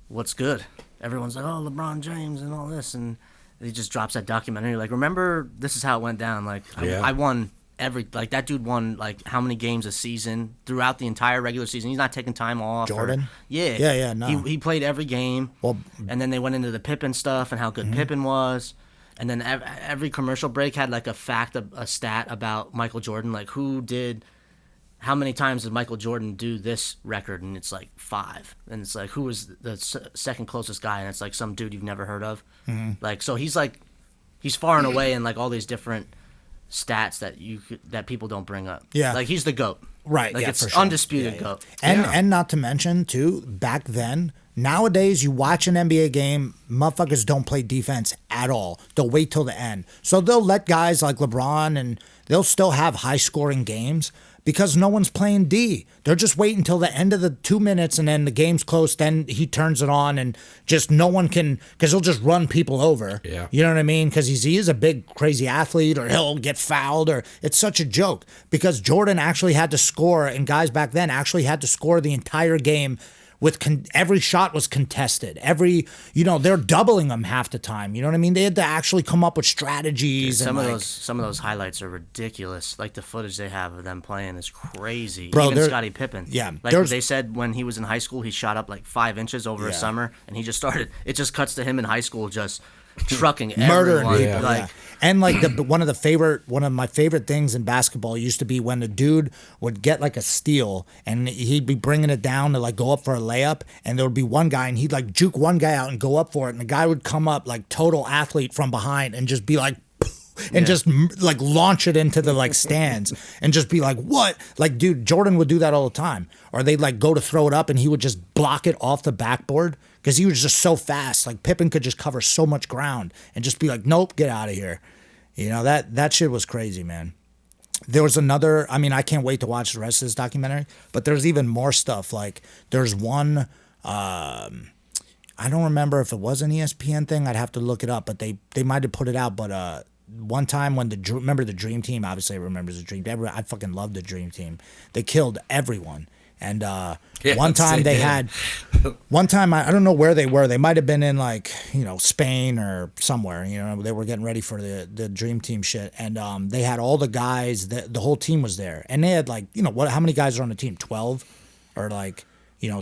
what's good. Everyone's like, oh, LeBron James and all this, and he just drops that documentary. Like, remember, this is how it went down. Like, I won that dude won like how many games a season throughout the entire regular season. He's not taking time off.
Jordan?
Yeah.
No.
He played every game.
Well,
and then they went into the Pippen stuff and how good Pippen was. And then every commercial break had like a stat about Michael Jordan, like how many times did Michael Jordan do this record? And it's like 5. And it's like, who was the second closest guy? And it's like some dude you've never heard of. Like, so he's like he's far and away in like all these different stats that people don't bring up.
Yeah.
Like he's the GOAT.
Right.
Like
yeah,
it's
for sure.
undisputed GOAT.
And not to mention too, back then, nowadays you watch an NBA game, motherfuckers don't play defense at all. They'll wait till the end. So they'll let guys like LeBron and they'll still have high scoring games because no one's playing D. They're just waiting until the end of the 2 minutes and then the game's close. Then he turns it on and just no one can, because he'll just run people over.
Yeah.
You know what I mean? Because he is a big, crazy athlete or he'll get fouled or it's such a joke because Jordan actually had to score and guys back then actually had to score the entire game with every shot was contested. They're doubling them half the time. You know what I mean? They had to actually come up with strategies.
Dude,
and
some of those highlights are ridiculous. Like the footage they have of them playing is crazy.
Bro,
Even Scottie Pippen.
Yeah,
like they said when he was in high school, he shot up like 5 inches over a summer, and he just started. It just cuts to him in high school just trucking
murdering
everyone.
people.
Like,
Yeah. And like one of my favorite things in basketball used to be when the dude would get like a steal and he'd be bringing it down to like go up for a layup, and there would be one guy and he'd like juke one guy out and go up for it, and the guy would come up like total athlete from behind and just be like and just like launch it into the like stands and just be like, what? Like, dude, Jordan would do that all the time. Or they'd like go to throw it up and he would just block it off the backboard because he was just so fast. Like Pippen could just cover so much ground and just be like, nope, get out of here. You know, that shit was crazy, man. There was another, I mean, I can't wait to watch the rest of this documentary, but there's even more stuff. Like there's one, I don't remember if it was an ESPN thing. I'd have to look it up, but they might have put it out. But one time when remember the Dream Team? Obviously, remembers the Dream Team. I fucking love the Dream Team. They killed everyone. And one time they had, one time I don't know where they were. They might have been in like Spain or somewhere. They were getting ready for the Dream Team shit, and they had all the guys. The whole team was there, and they had like how many guys are on the team? 12, or like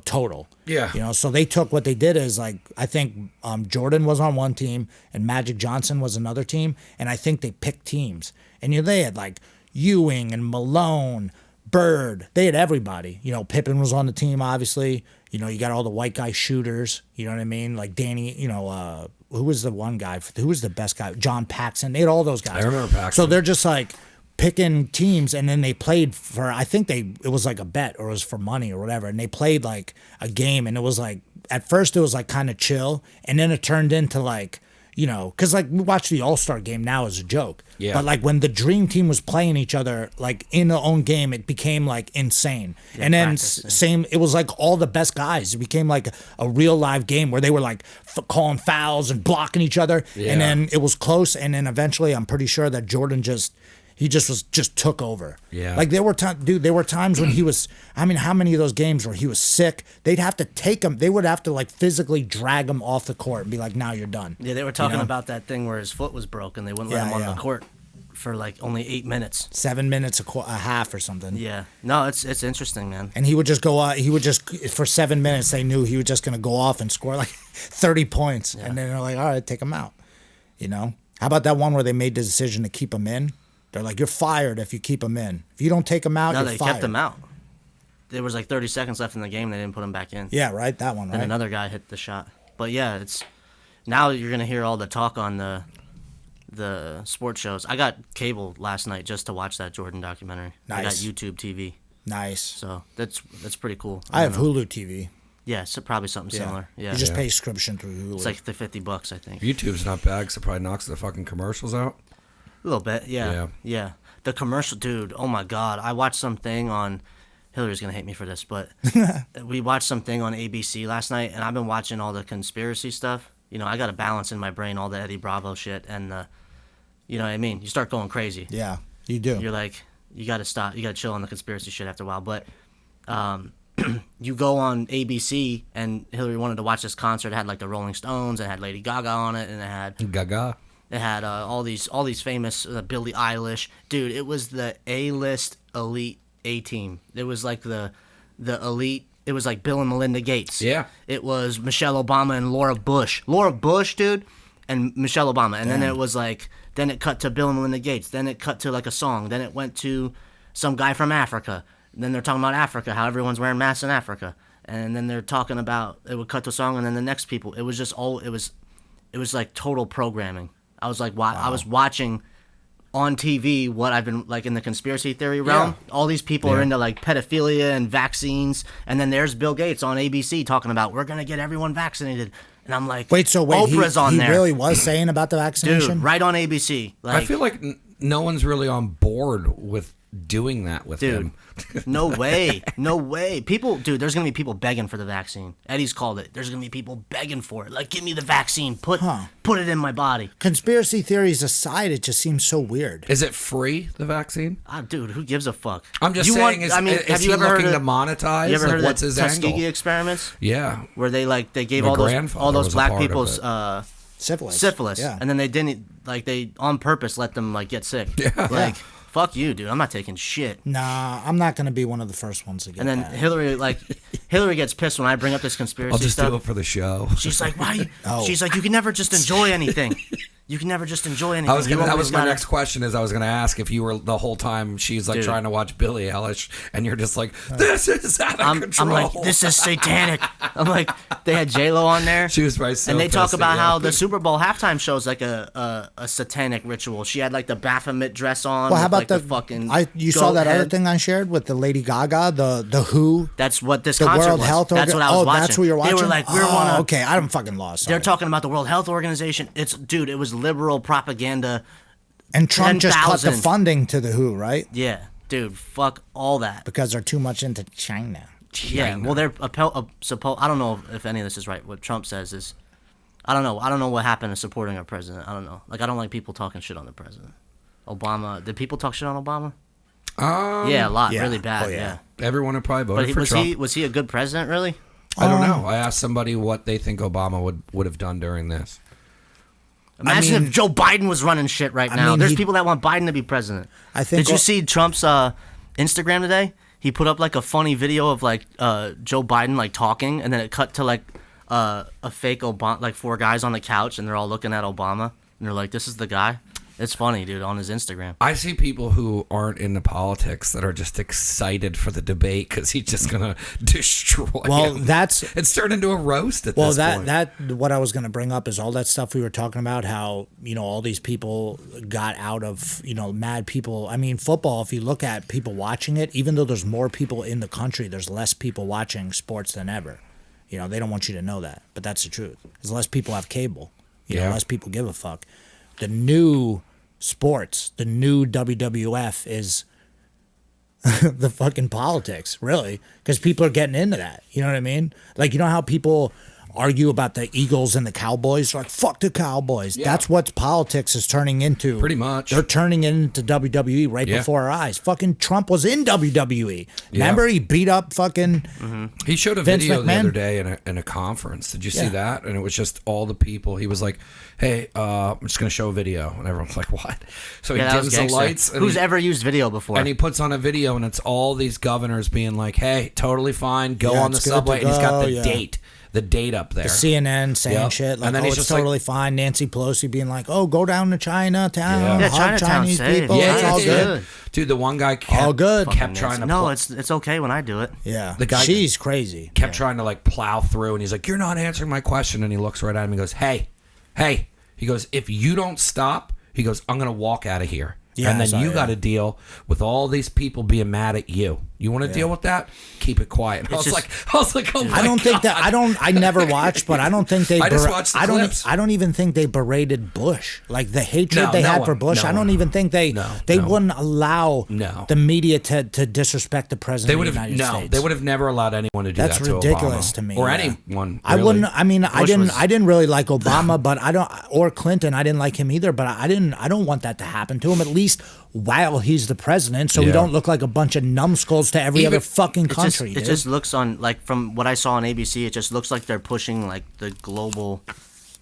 total.
Yeah.
So they took what they did is like I think Jordan was on one team and Magic Johnson was another team, and I think they picked teams, and they had like Ewing and Malone. Bird, they had everybody. Pippen was on the team, obviously. You got all the white guy shooters. You know what I mean? Like Danny, who was the one guy? Who was the best guy? John Paxson. They had all those guys.
I remember Paxson.
So they're just like picking teams, and then they played for, I think it was like a bet or it was for money or whatever. And they played like a game, and it was like, at first it was like kind of chill, and then it turned into like, because like we watch the All-Star game now as a joke.
Yeah.
But like when the Dream Team was playing each other, like in their own game, it became like insane. Yeah, and then same, it was like all the best guys. It became like a real live game where they were like calling fouls and blocking each other. Yeah. And then it was close. And then eventually, I'm pretty sure that Jordan just took over.
Yeah.
Like there were times when he was, I mean, how many of those games where he was sick? They'd have to take him. They would have to like physically drag him off the court and be like, now you're done.
Yeah, they were talking about that thing where his foot was broken. They wouldn't let him on the court for like only 8 minutes.
7 minutes a half or something.
Yeah. No, it's interesting, man.
And he would just go out. He would just, for 7 minutes, they knew he was just going to go off and score like 30 points. Yeah. And then they're like, all right, take him out. How about that one where they made the decision to keep him in? They're like, you're fired if you keep him in. If you don't take him out, you're fired. No, they
kept him out. There was like 30 seconds left in the game. They didn't put him back in.
Yeah, right? That one, right?
And another guy hit the shot. But yeah, now you're going to hear all the talk on the sports shows. I got cable last night just to watch that Jordan documentary.
Nice.
I got YouTube TV.
Nice.
So that's pretty cool.
I have Hulu TV.
Yeah, so probably something similar. Yeah.
You just pay subscription through Hulu.
It's like the $50, I think.
YouTube's not bad because it probably knocks the fucking commercials out.
A little bit, yeah. The commercial, dude, oh my God. I watched something on, Hillary's going to hate me for this, but we watched something on ABC last night, and I've been watching all the conspiracy stuff. I got to balance in my brain all the Eddie Bravo shit, and, you know what I mean? You start going crazy.
Yeah, you do.
You're like, you got to stop. You got to chill on the conspiracy shit after a while. But you go on ABC, and Hillary wanted to watch this concert. It had, like, the Rolling Stones, and it had Lady Gaga on it, and it had...
Gaga?
It had all these famous Billie Eilish. Dude, it was the A-list elite A-team. It was like the elite. It was like Bill and Melinda Gates.
Yeah.
It was Michelle Obama and Laura Bush. Laura Bush, dude, and Michelle Obama. And then it was like, then it cut to Bill and Melinda Gates. Then it cut to like a song. Then it went to some guy from Africa. And then they're talking about Africa, how everyone's wearing masks in Africa. And then they're talking about, it would cut to a song, and then the next people. It was just it was like total programming. I was like, I was watching on TV what I've been like in the conspiracy theory realm.
Yeah.
All these people are into like pedophilia and vaccines, and then there's Bill Gates on ABC talking about we're gonna get everyone vaccinated, and I'm like,
wait,
Oprah's on
he
there.
really was saying about the vaccination?
Dude, right on ABC. Like,
I feel like no one's really on board with doing that with him.
No way. No way. People, dude, there's going to be people begging for the vaccine. Eddie's called it. There's going to be people begging for it. Like, give me the vaccine. Put it in my body.
Conspiracy theories aside, it just seems so weird.
Is it free, the vaccine?
Dude, who gives a fuck?
I'm just saying, is
have
he
you ever
looking
heard
to
of,
monetize?
You ever
Like,
heard
what's
of
his
the Tuskegee
angle?
experiments?
Yeah.
Where they gave
My
all
grandfather
those
was a
black
part of
people's
it.
Syphilis. Yeah.
And then they didn't, like, they on purpose let them, like, get sick.
Yeah.
Like, fuck you, dude. I'm not taking shit.
Nah, I'm not going to be one of the first ones to get
And then
that.
Hillary gets pissed when I bring up this conspiracy
I'll just
stuff.
do it for the show.
She's like, why? She's like, you can never just enjoy anything. You can never just enjoy anything.
That was my next question. Is I was gonna ask if you were the whole time she's like trying to watch Billie Eilish, and you're just like, this is out of control.
I'm like, this is satanic. I'm like, they had J-Lo on there.
She was probably so
and they talk
pissed
about
at you.
how the Super Bowl halftime show is like a satanic ritual. She had like the Baphomet dress on.
Well, how
with,
about
like, the fucking?
You saw
goat
that
head.
other thing I shared with the Lady Gaga, the Who.
That's what this
The
concert
World
was.
Health
That's what I was watching.
that's what you're watching?
They were like, we're one of.
Okay, I'm fucking lost.
They're
Sorry.
talking about the World Health Organization. It was liberal propaganda.
And Trump just cut the
10,000.
funding to the Who, right?
Yeah, dude, fuck all that.
Because they're too much into China.
Yeah, well, they're I don't know if any of this is right. What Trump says is, I don't know what happened to supporting our president. I don't know. Like, I don't like people talking shit on the president. Obama. Did people talk shit on Obama? Yeah, a lot,
yeah.
really bad.
Oh,
yeah.
Everyone would probably voted for Trump.
Was he a good president? Really?
I don't know. I asked somebody what they think Obama would have done during this.
Imagine if Joe Biden was running shit right now. There's people that want Biden to be president.
I think.
Did you see Trump's Instagram today? He put up like a funny video of like Joe Biden like talking, and then it cut to like a fake Obama, like 4 guys on the couch, and they're all looking at Obama, and they're like, "This is the guy." It's funny, dude, on his Instagram.
I see people who aren't into politics that are just excited for the debate because he's just gonna destroy.
Well,
him.
that's
it's turned into a roast at this point.
that what I was going to bring up is all that stuff we were talking about. How all these people got out of mad people. I mean, football. If you look at people watching it, even though there's more people in the country, there's less people watching sports than ever. They don't want you to know that, but that's the truth. There's less people have cable. Less people give a fuck. The new sports, the new WWF is the fucking politics, really, because people are getting into that. You know what I mean? Like, how people argue about the Eagles and the Cowboys? Like, fuck the Cowboys.
Yeah.
That's what politics is turning into.
Pretty much.
They're turning it into WWE right before our eyes. Fucking Trump was in WWE. Remember? He beat up fucking
He showed a
Vince
video the
McMahon.
other day in a conference. Did you see that? And it was just all the people. He was like, hey, I'm just going to show a video. And everyone's like, what? So he
Yeah, that was
dims the
gangster.
lights. And
Who's ever used video before?
And he puts on a video, and it's all these governors being like, hey, totally fine. Go
Yeah,
on the
it's good
subway.
to
And he's got
go,
the
yeah.
date. The date up there.
the CNN saying
Yep.
shit like,
And then he's
it's
just
totally fine. Nancy Pelosi being like, oh, go down to Chinatown,
Yeah,
hug
Chinatown's
Chinese
safe.
people.
Yeah,
it's all
it's
good.
good.
Dude, the one guy kept,
All good.
kept trying to
No, it's okay when I do it.
Yeah,
The guy-
she's crazy.
kept trying to like plow through, and he's like, you're not answering my question. And he looks right at him and goes, hey, he goes, if you don't stop, he goes, I'm gonna walk out of here.
Yeah,
and then
sorry,
you got to deal with all these people being mad at you. You want to deal with that? Keep it quiet. I was like, oh my
I don't think that I never watched, but I don't think they.
I just watched the clips.
I don't even think they berated Bush. Like the hatred
No,
they
no
had
one.
for Bush.
No
I don't
one.
even think they
No,
wouldn't allow
No.
the media to disrespect the
They
president
would
of the
have
United States.
They would have never allowed anyone to do
That's
that to
ridiculous
Obama.
to me,
or
yeah.
anyone.
I
really.
wouldn't. I mean, I
Bush
didn't.
was-
I didn't really like Obama, but I don't. Or Clinton. I didn't like him either. But I didn't. I don't want that to happen to him. At least while he's the president, so we
Yeah.
don't look like a bunch of numbskulls to every
Even-
other fucking
It
country.
just, it just looks on, like, from what I saw on ABC, it just looks like they're pushing, like, the global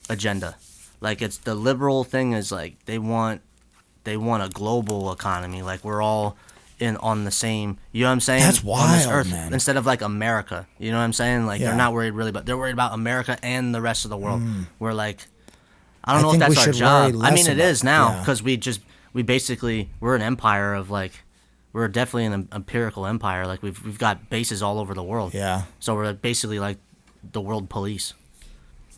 agenda. Like, it's the liberal thing is, like, they want a global economy. Like, we're all on the same, you know what I'm saying?
That's
On this
wild,
earth,
man.
instead of, like, America. You know what I'm saying? Like,
Yeah.
they're not worried really about, they're worried about America and the rest of the world. We're like, I don't
I
know if
think we
that's our
should
job.
worry
I mean,
less
it
about-
is now,
yeah.
because we're an empire of, like, we're definitely an empirical empire. Like, we've got bases all over the world.
Yeah.
So we're basically like the world police.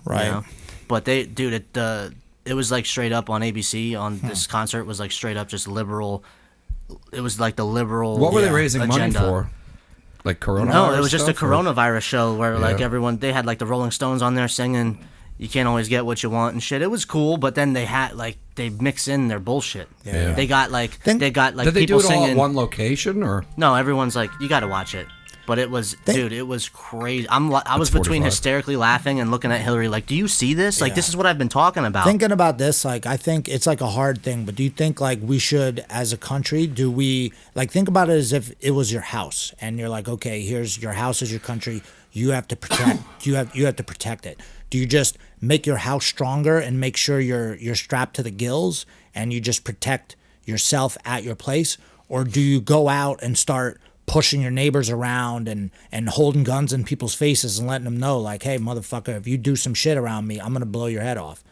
right.
You know? But it it was like straight up on ABC on this concert was like straight up just liberal. It was like the liberal.
What were they raising
agenda.
money for? Like coronavirus?
No, it was just a
stuff, or-
coronavirus show where like everyone they had like the Rolling Stones on there singing "You Can't Always Get What You Want" and shit. It was cool, but then they had like they mix in their bullshit.
Yeah.
They got like
Did they
people
do it all
singing.
at one location or?
No, everyone's like, you got to watch it. But it was, dude, it was crazy. I was between
45.
hysterically laughing and looking at Hillary like, do you see this? Like, this is what I've been talking about.
Thinking about this, like, I think it's like a hard thing, but do you think like we should, as a country, do we like think about it as if it was your house and you're like, okay, here's your house is your country. You have to protect. you have to protect it. Do you just make your house stronger and make sure you're strapped to the gills and you just protect yourself at your place, or do you go out and start pushing your neighbors around and holding guns in people's faces and letting them know, like, hey, motherfucker, if you do some shit around me, I'm going to blow your head off?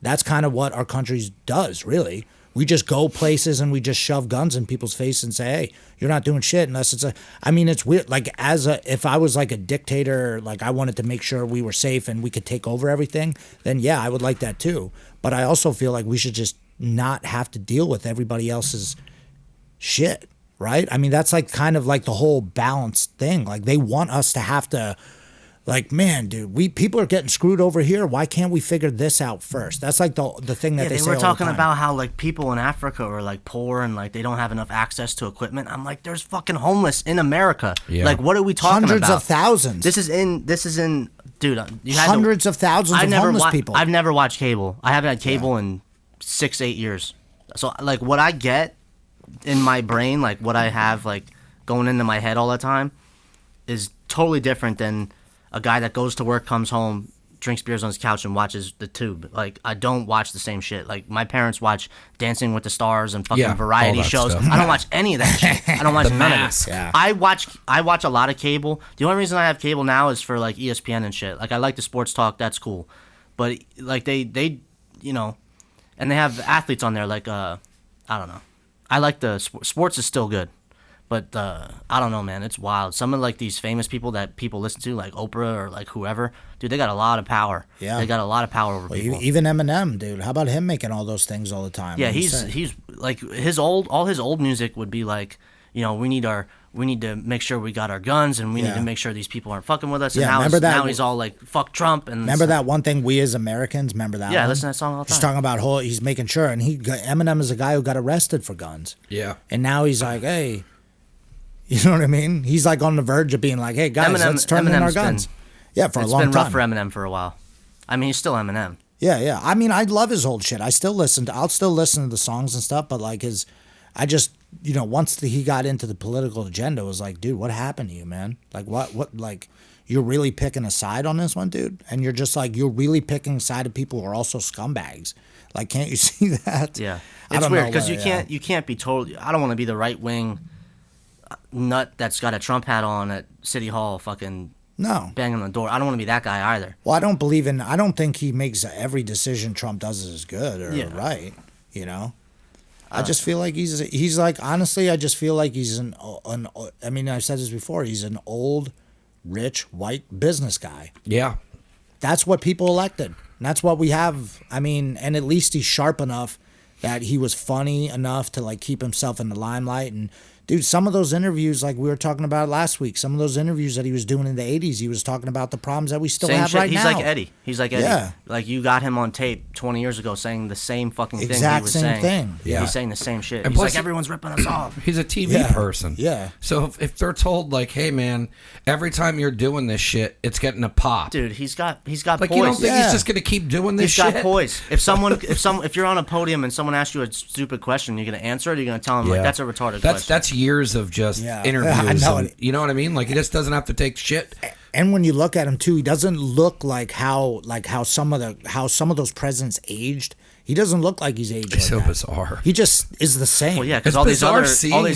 That's kind of what our country does, really. We just go places and we just shove guns in people's face and say, hey, you're not doing shit unless it's it's weird. Like, if I was like a dictator, like I wanted to make sure we were safe and we could take over everything, then yeah, I would like that too. But I also feel like we should just not have to deal with everybody else's shit. Right? I mean, that's like kind of like the whole balanced thing. Like they want us to have to, like, man, dude, people are getting screwed over here. Why can't we figure this out first? That's like the thing that they say
were
all
talking
the time.
about how like people in Africa are like poor and like they don't have enough access to equipment. I'm like, there's fucking homeless in America.
Yeah.
Like, what are we talking about?
Hundreds of thousands.
This is in, dude. You had
Hundreds of thousands of homeless people.
I've never watched cable. I haven't had cable in 6-8 years. So like, what I get in my brain, like what I have like going into my head all the time is totally different than a guy that goes to work, comes home, drinks beers on his couch and watches the tube. Like, I don't watch the same shit. Like, my parents watch Dancing with the Stars and fucking variety
all that
shows.
stuff.
I don't watch any of that shit. I don't watch none
Mask.
of it.
Yeah.
I watch a lot of cable. The only reason I have cable now is for like ESPN and shit. Like, I like the sports talk, that's cool. But like they you know, and they have athletes on there like I don't know. I like the sports is still good, but I don't know, man. It's wild. Some of like these famous people that people listen to, like Oprah or like whoever, dude, they got a lot of power.
Yeah,
they got a lot of power over people.
Even Eminem, dude. How about him making all those things all the time?
Yeah, he's like all his old music would be like, you know, we need to make sure we got our guns and we need to make sure these people aren't fucking with us. And now he's all like, fuck Trump. And
remember that one thing, we as Americans, remember that?
Yeah, I
one?
listen to that song all the time.
He's talking about he's making sure, and Eminem is a guy who got arrested for guns.
Yeah.
And now he's like, hey, you know what I mean? He's like on the verge of being like, hey guys, let's turn in our guns. Yeah, for a long time.
It's been rough for Eminem for a while. I mean, he's still Eminem.
Yeah. I mean, I love his old shit. I'll still listen to the songs and stuff, but like once he got into the political agenda, it was like, dude, what happened to you, man? Like, what, like, you're really picking a side on this one, dude? And you're just like, you're really picking a side of people who are also scumbags. Like, can't you see that?
Yeah. It's weird because you can't be told. I don't want to be the right wing nut that's got a Trump hat on at City Hall fucking banging on the door. I don't want to be that guy either.
Well, I don't think he makes every decision Trump does is good or right, you know? I just feel like he's like, honestly, I just feel like he's I mean, I've said this before, he's an old, rich, white business guy.
Yeah.
That's what people elected. And that's what we have. I mean, and at least he's sharp enough that he was funny enough to like keep himself in the limelight. And dude, some of those interviews, like we were talking about last week, some of those interviews that he was doing in the 80s, he was talking about the problems that we still have right now.
He's like Eddie. Yeah. Like, you got him on tape 20 years ago saying the same fucking thing he was saying. Thing. Yeah. He's saying the same shit. And he's like, everyone's ripping us off.
He's a TV person.
Yeah.
So if they're told, like, hey, man, every time you're doing this shit, it's getting a pop.
Dude, he's got like,
poise. You don't think he's just going to keep doing this shit?
He's got poise. If you're on a podium and someone asks you a stupid question, you're going to answer it, or you're going to tell them, like, that's a retarded question.
That's years of just interviews. You know what I mean? Like, he just doesn't have to take shit.
And when you look at him too, he doesn't look like how some of those presidents aged. He doesn't look like he's aged.
It's
like
so
that.
bizarre.
He just is the same.
Well, yeah, because all these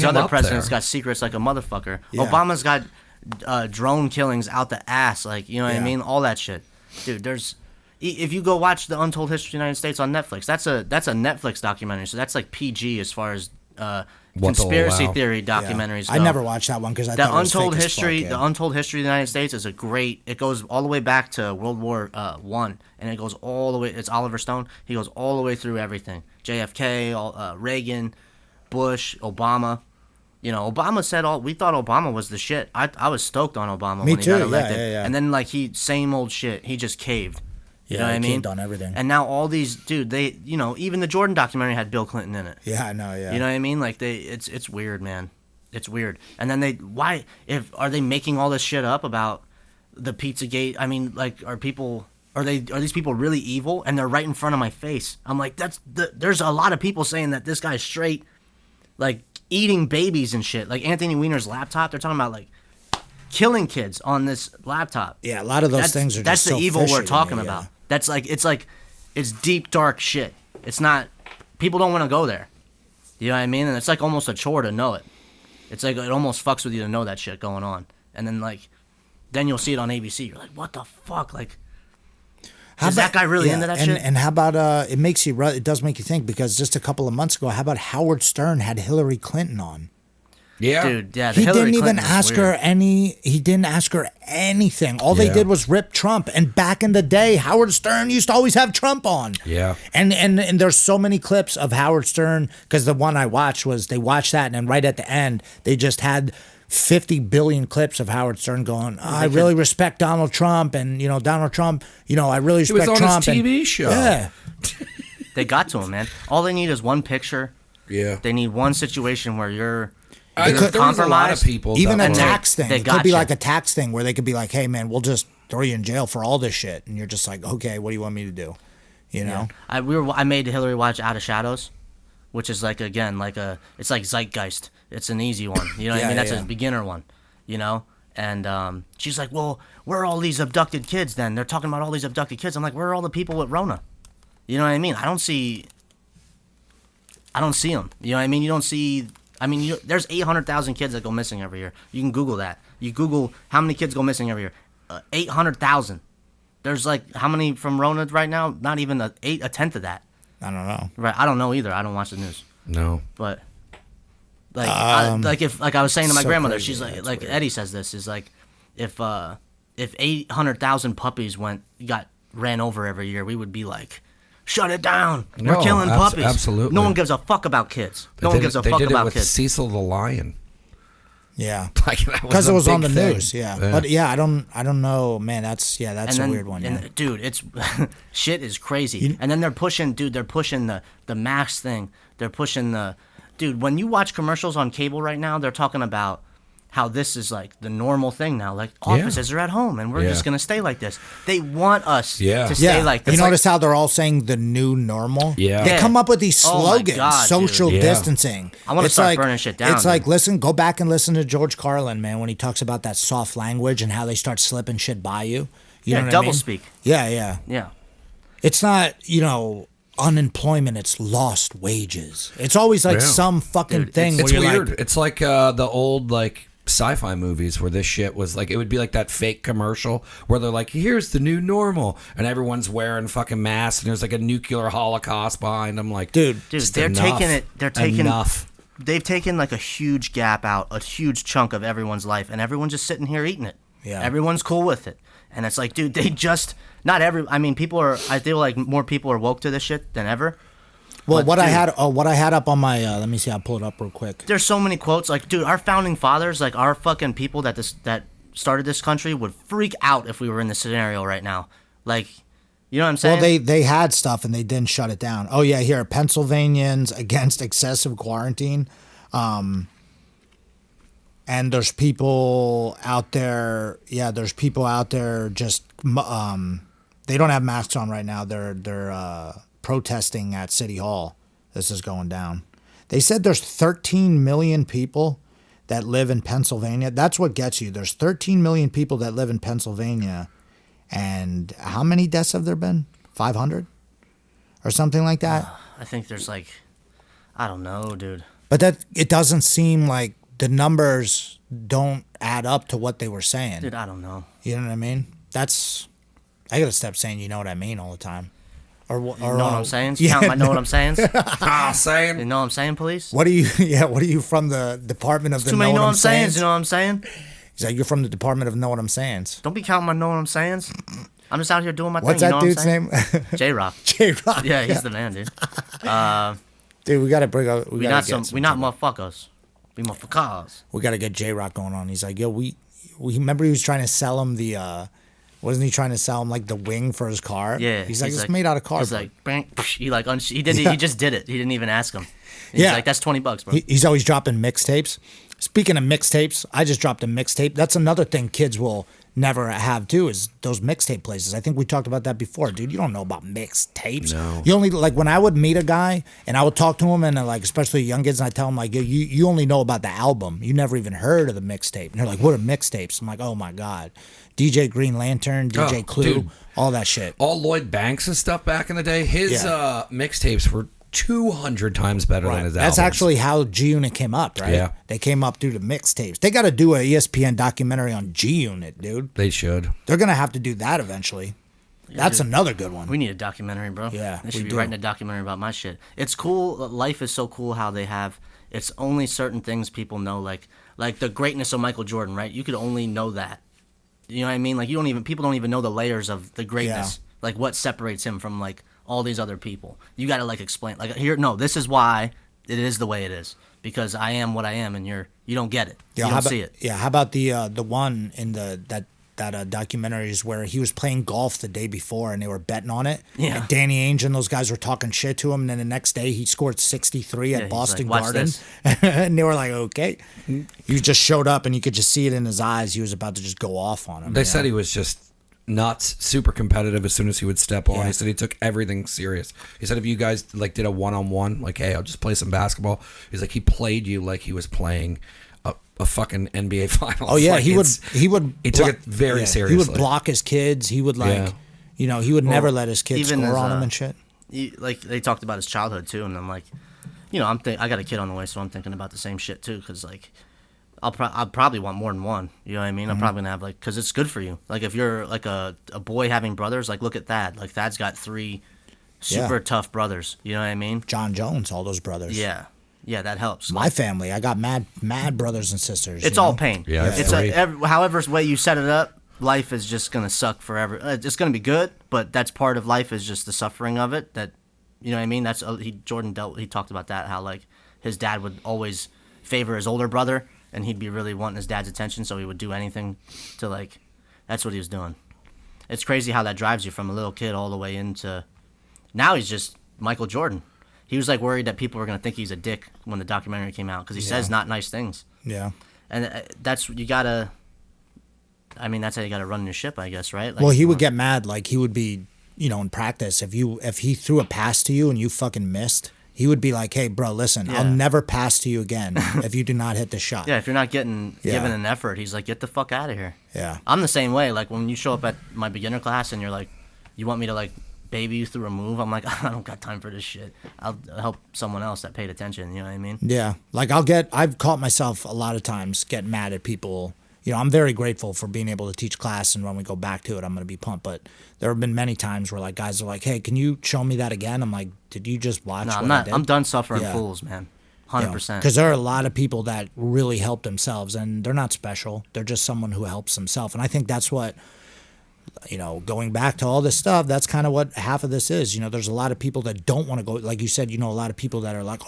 other presidents got secrets like a motherfucker. Yeah. Obama's got drone killings out the ass, like, you know what I mean? All that shit, dude. If you go watch the Untold History of the United States on Netflix, that's a Netflix documentary, so that's like PG as far as
What they'll
conspiracy
allow.
theory documentaries.
I
go.
never watched that one because I
The
thought it was
untold
fake as
history,
fuck, yeah.
the untold history of the United States is a great. It goes all the way back to World War One, and it goes all the way. It's Oliver Stone. He goes all the way through everything. JFK, Reagan, Bush, Obama. You know, Obama said all. We thought Obama was the shit. I was stoked on Obama
Me
when he
too,
got
yeah,
elected.
yeah.
And then same old shit. He just caved. You know what
he
I mean?
caved on everything.
And now all these, dude, they, even the Jordan documentary had Bill Clinton in it.
Yeah, I know. Yeah.
You know what I mean? Like it's weird, man. It's weird. And then are they making all this shit up about the Pizzagate? I mean, like, are these people really evil? And they're right in front of my face. I'm like, there's a lot of people saying that this guy's straight, like eating babies and shit. Like Anthony Weiner's laptop, they're talking about like killing kids on this laptop.
Yeah, a lot of those things are
that's
just
the
so
evil
fishy
we're
to
talking
me,
about.
yeah.
That's it's deep dark shit. It's not, people don't want to go there. You know what I mean? And it's like almost a chore to know it. It's like it almost fucks with you to know that shit going on. And then you'll see it on ABC. You're like, what the fuck? Like, is that guy really into that shit?
And how about it does make you think, because just a couple of months ago, how about Howard Stern had Hillary Clinton on?
Yeah.
Dude, yeah.
He
Hillary
didn't even
Clinton is
ask
weird.
he didn't ask her anything. All they
Yeah.
did was rip Trump. And back in the day, Howard Stern used to always have Trump on.
Yeah.
And there's so many clips of Howard Stern, because the one I watched was they watched that, and then right at the end, they just had 50 billion clips of Howard Stern going, I really respect Donald Trump, and Donald Trump, I really
He was
respect
on
Trump.
his
and-
TV show.
Yeah.
They got to him, man. All they need is one picture.
Yeah.
They need one situation where you're
There was a lot of
compromised.
people.
Even
that
a
were-
tax thing.
they
It could be
gotcha.
like a tax thing where they could be like, hey, man, we'll just throw you in jail for all this shit. And you're just like, okay, what do you want me to do? You know?
I made Hillary watch Out of Shadows, which is like, again, it's like Zeitgeist. It's an easy one. You know what I
Yeah,
mean? That's
yeah.
a beginner one, And she's like, well, where are all these abducted kids then? They're talking about all these abducted kids. I'm like, where are all the people with Rona? You know what I mean? I don't see them. You know what I mean? You don't see. I mean, there's 800,000 kids that go missing every year. You can Google that. You Google how many kids go missing every year. 800,000. There's like how many from Rona right now? Not even a tenth of that.
I don't know.
Right? I don't know either. I don't watch the news.
No.
But like if I was saying to my
so
grandmother,
crazy,
she's
yeah,
like
it's
like
weird.
Eddie says this is like if 800,000 puppies got ran over every year, we would be like, shut it down. We're
No,
killing puppies.
absolutely.
No one gives a fuck about kids. No one gives a fuck
They did it
about
with
kids.
Cecil the Lion.
Yeah.
Like, that
Because it
a
was on the
big thing.
news, yeah. But yeah, I don't know, man. That's a weird one. Yeah.
And dude, it's shit is crazy. And then they're pushing the mask thing. They're pushing dude. When you watch commercials on cable right now, they're talking about how this is like the normal thing now. Like offices are at home, and we're just gonna stay like this. They want us to stay like this.
You
Like,
notice how they're all saying the new normal?
Yeah.
They
Yeah.
come up with these
Oh my
slogans,
God,
social
dude.
Yeah.
distancing.
I wanna
It's
start
like,
burning shit down,
It's like,
dude.
listen, go back and listen to George Carlin, man, when he talks about that soft language and how they start slipping shit by you. You know what I mean?
doublespeak.
Yeah, yeah.
Yeah.
It's not, unemployment, it's lost wages. It's always like
Yeah.
some fucking
Dude,
thing
It's
where you're
weird.
like,
It's like the old sci-fi movies where this shit was like, it would be like that fake commercial where they're like, here's the new normal, and everyone's wearing fucking masks, and there's like a nuclear holocaust behind them. Like,
dude,
just
they're
enough.
taking it. They're taking
enough.
They've taken like a huge gap out, a huge chunk of everyone's life, and everyone's just sitting here eating it.
Yeah.
Everyone's cool with it, and it's like, dude, I mean, people are. I feel like more people are woke to this shit than ever.
well,
But,
what I
dude,
had up on my, let me see, I'll pull it up real quick.
There's so many quotes, like, dude, our founding fathers, like our fucking people that started this country would freak out if we were in this scenario right now. Like, you know what I'm saying?
Well, they had stuff and they didn't shut it down. Oh yeah, here, Pennsylvanians against excessive quarantine. And there's people out there. Yeah, there's people out there just they don't have masks on right now. They're protesting at City Hall. This is going down. They said there's 13 million people that live in Pennsylvania. That's what gets you. There's 13 million people that live in Pennsylvania. And how many deaths have there been? 500? Or something like that?
I think there's like, I don't know, dude.
But that it doesn't seem like the numbers don't add up to what they were saying.
Dude, I don't know.
You know what I mean? I gotta stop saying you know what I mean all the time. Or
You know what I'm saying?
Yeah,
Count my know what I'm saying? You
saying.
know what I'm saying, police?
What are you? Yeah, what are you from the Department of the
Too many
Know
know
What
what
I'm
I'm saying.
Saying?
You know what I'm saying?
He's like, you're from the Department of Know What I'm Saying.
Don't be counting my know what I'm saying. I'm just out here doing my
What's
thing.
that
You know
dude's
what I'm
name?
saying? J-Rock.
J-Rock.
Yeah, he's the man, dude.
Dude, we gotta bring up.
We not motherfuckers. We motherfuckers.
We gotta get J-Rock going on. He's like, yo, we remember he was trying to sell him the. Wasn't he trying to sell him like the wing for his car?
Yeah.
He's like, it's made out of cardboard.
He's like, bang, he like he did. He just did it. He didn't even ask him. He's
Yeah.
like, that's $20, bro.
He's always dropping mixtapes. Speaking of mixtapes, I just dropped a mixtape. That's another thing kids will never have too, is those mixtape places. I think we talked about that before, dude. You don't know about mixtapes.
No.
You only, like, when I would meet a guy and I would talk to him, and like especially young kids, and I tell them like, you only know about the album. You never even heard of the mixtape. And they're like, what are mixtapes? I'm like, oh my god, DJ Green Lantern, DJ Clue,
dude.
all that shit.
All Lloyd Banks' stuff back in the day, his mixtapes were 200 times better than his albums.
That's actually how G Unit came up, right?
Yeah.
They came up through the mixtapes. They got to do a ESPN documentary on G Unit, dude.
They should.
They're gonna have to do that eventually. That's
dude.
Another good one.
We need a documentary, bro.
Yeah,
They should
we
be
do.
writing a documentary about my shit. It's cool. Life is so cool how they have. It's only certain things people know, like the greatness of Michael Jordan, right? You could only know that. You know what I mean? Like people don't even know the layers of the greatness.
Yeah.
Like what separates him from like all these other people. You got to like explain. Like here, no, this is why it is the way it is, because I am what I am, and you don't get it.
Yeah,
you don't see it.
Yeah, how about the one in that documentaries where he was playing golf the day before and they were betting on it?
Yeah.
And Danny Ainge and those guys were talking shit to him, and then the next day he scored 63 at
he's
Boston
like, "Watch
Garden.
this."
And they were like, okay. He just showed up and you could just see it in his eyes. He was about to just go off on him.
They said he was just nuts, super competitive as soon as he would step on.
Yeah.
He said he took everything serious. He said if you guys like did a one-on-one, like, hey, I'll just play some basketball. He's like, he played you like he was playing a fucking NBA Finals.
Oh yeah,
Like,
he took
it very seriously.
He would block his kids. He would he would never let his kids
even
score
as,
on him and shit.
Like they talked about his childhood too, and I'm like, I got a kid on the way, so I'm thinking about the same shit too, because like I'll probably want more than one. You know what I mean? I'm probably gonna have like, because it's good for you. Like if you're like a boy having brothers, like look at Thad. Like Thad's got 3 super tough brothers. You know what I mean?
John Jones, all those brothers.
Yeah, that helps.
My family, I got mad brothers and sisters.
It's
you know?
all pain.
Yeah,
It's however way you set it up, life is just gonna suck forever. It's gonna be good, but that's part of life, is just the suffering of it. That, you know what I mean? That's he talked about that, how like his dad would always favor his older brother, and he'd be really wanting his dad's attention, so he would do anything to like. That's what he was doing. It's crazy how that drives you from a little kid all the way into. Now he's just Michael Jordan. He was like worried that people were gonna think he's a dick when the documentary came out, because he says not nice things.
Yeah.
And that's you gotta. I mean, that's how you gotta run your ship, I guess, right? Like,
Well, he would get mad. Like he would be, in practice, if he threw a pass to you and you fucking missed, he would be like, "Hey, bro, listen, I'll never pass to you again if you do not hit the shot."
Yeah, if you're not given an effort, he's like, "Get the fuck out of here."
Yeah.
I'm the same way. Like when you show up at my beginner class and you're like, "You want me to like baby you through a move?" I'm like, "I don't got time for this shit. I'll help someone else that paid attention." You know what I mean?
Yeah. Like I've caught myself a lot of times getting mad at people. I'm very grateful for being able to teach class, and when we go back to it, I'm going to be pumped. But there have been many times where like guys are like, "Hey, can you show me that again?" I'm like, "Did you just watch?"
No,
what
I'm not.
I did?
I'm done suffering
Yeah.
fools, man. 100%.
Because there are a lot of people that really help themselves, and they're not special. They're just someone who helps himself. And I think that's what, going back to all this stuff, that's kind of what half of this is. There's a lot of people that don't want to go. Like you said, a lot of people that are like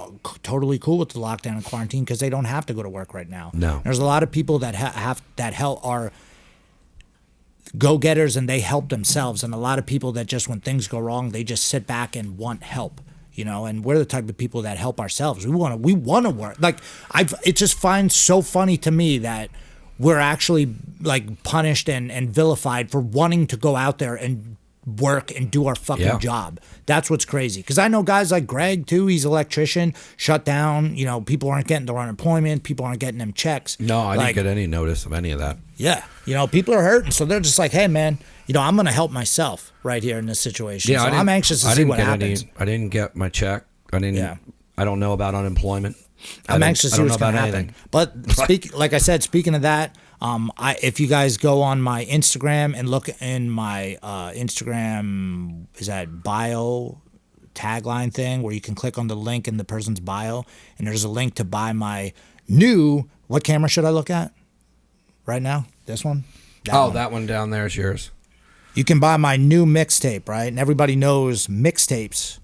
totally cool with the lockdown and quarantine because they don't have to go to work right now.
No.
There's a lot of people that are go-getters, and they help themselves. And a lot of people that just, when things go wrong, they just sit back and want help. And we're the type of people that help ourselves. We want to work. Like it just finds so funny to me that we're actually like punished and vilified for wanting to go out there and work and do our fucking job. That's what's crazy. Because I know guys like Greg too. He's an electrician, shut down. People aren't getting their unemployment. People aren't getting them checks.
No, I didn't get any notice of any of that.
Yeah, people are hurting, so they're just like, hey man, I'm gonna help myself right here in this situation.
Yeah,
so I'm anxious to see what happens.
I didn't get my check. I don't know about unemployment.
I'm anxious to see what's going to happen.
anything.
But speaking of that, If you guys go on my Instagram and look in my Instagram, is that bio tagline thing where you can click on the link in the person's bio, and there's a link to buy my new. What camera should I look at right now? This one?
That one down there is yours.
You can buy my new mixtape, right? And everybody knows mixtapes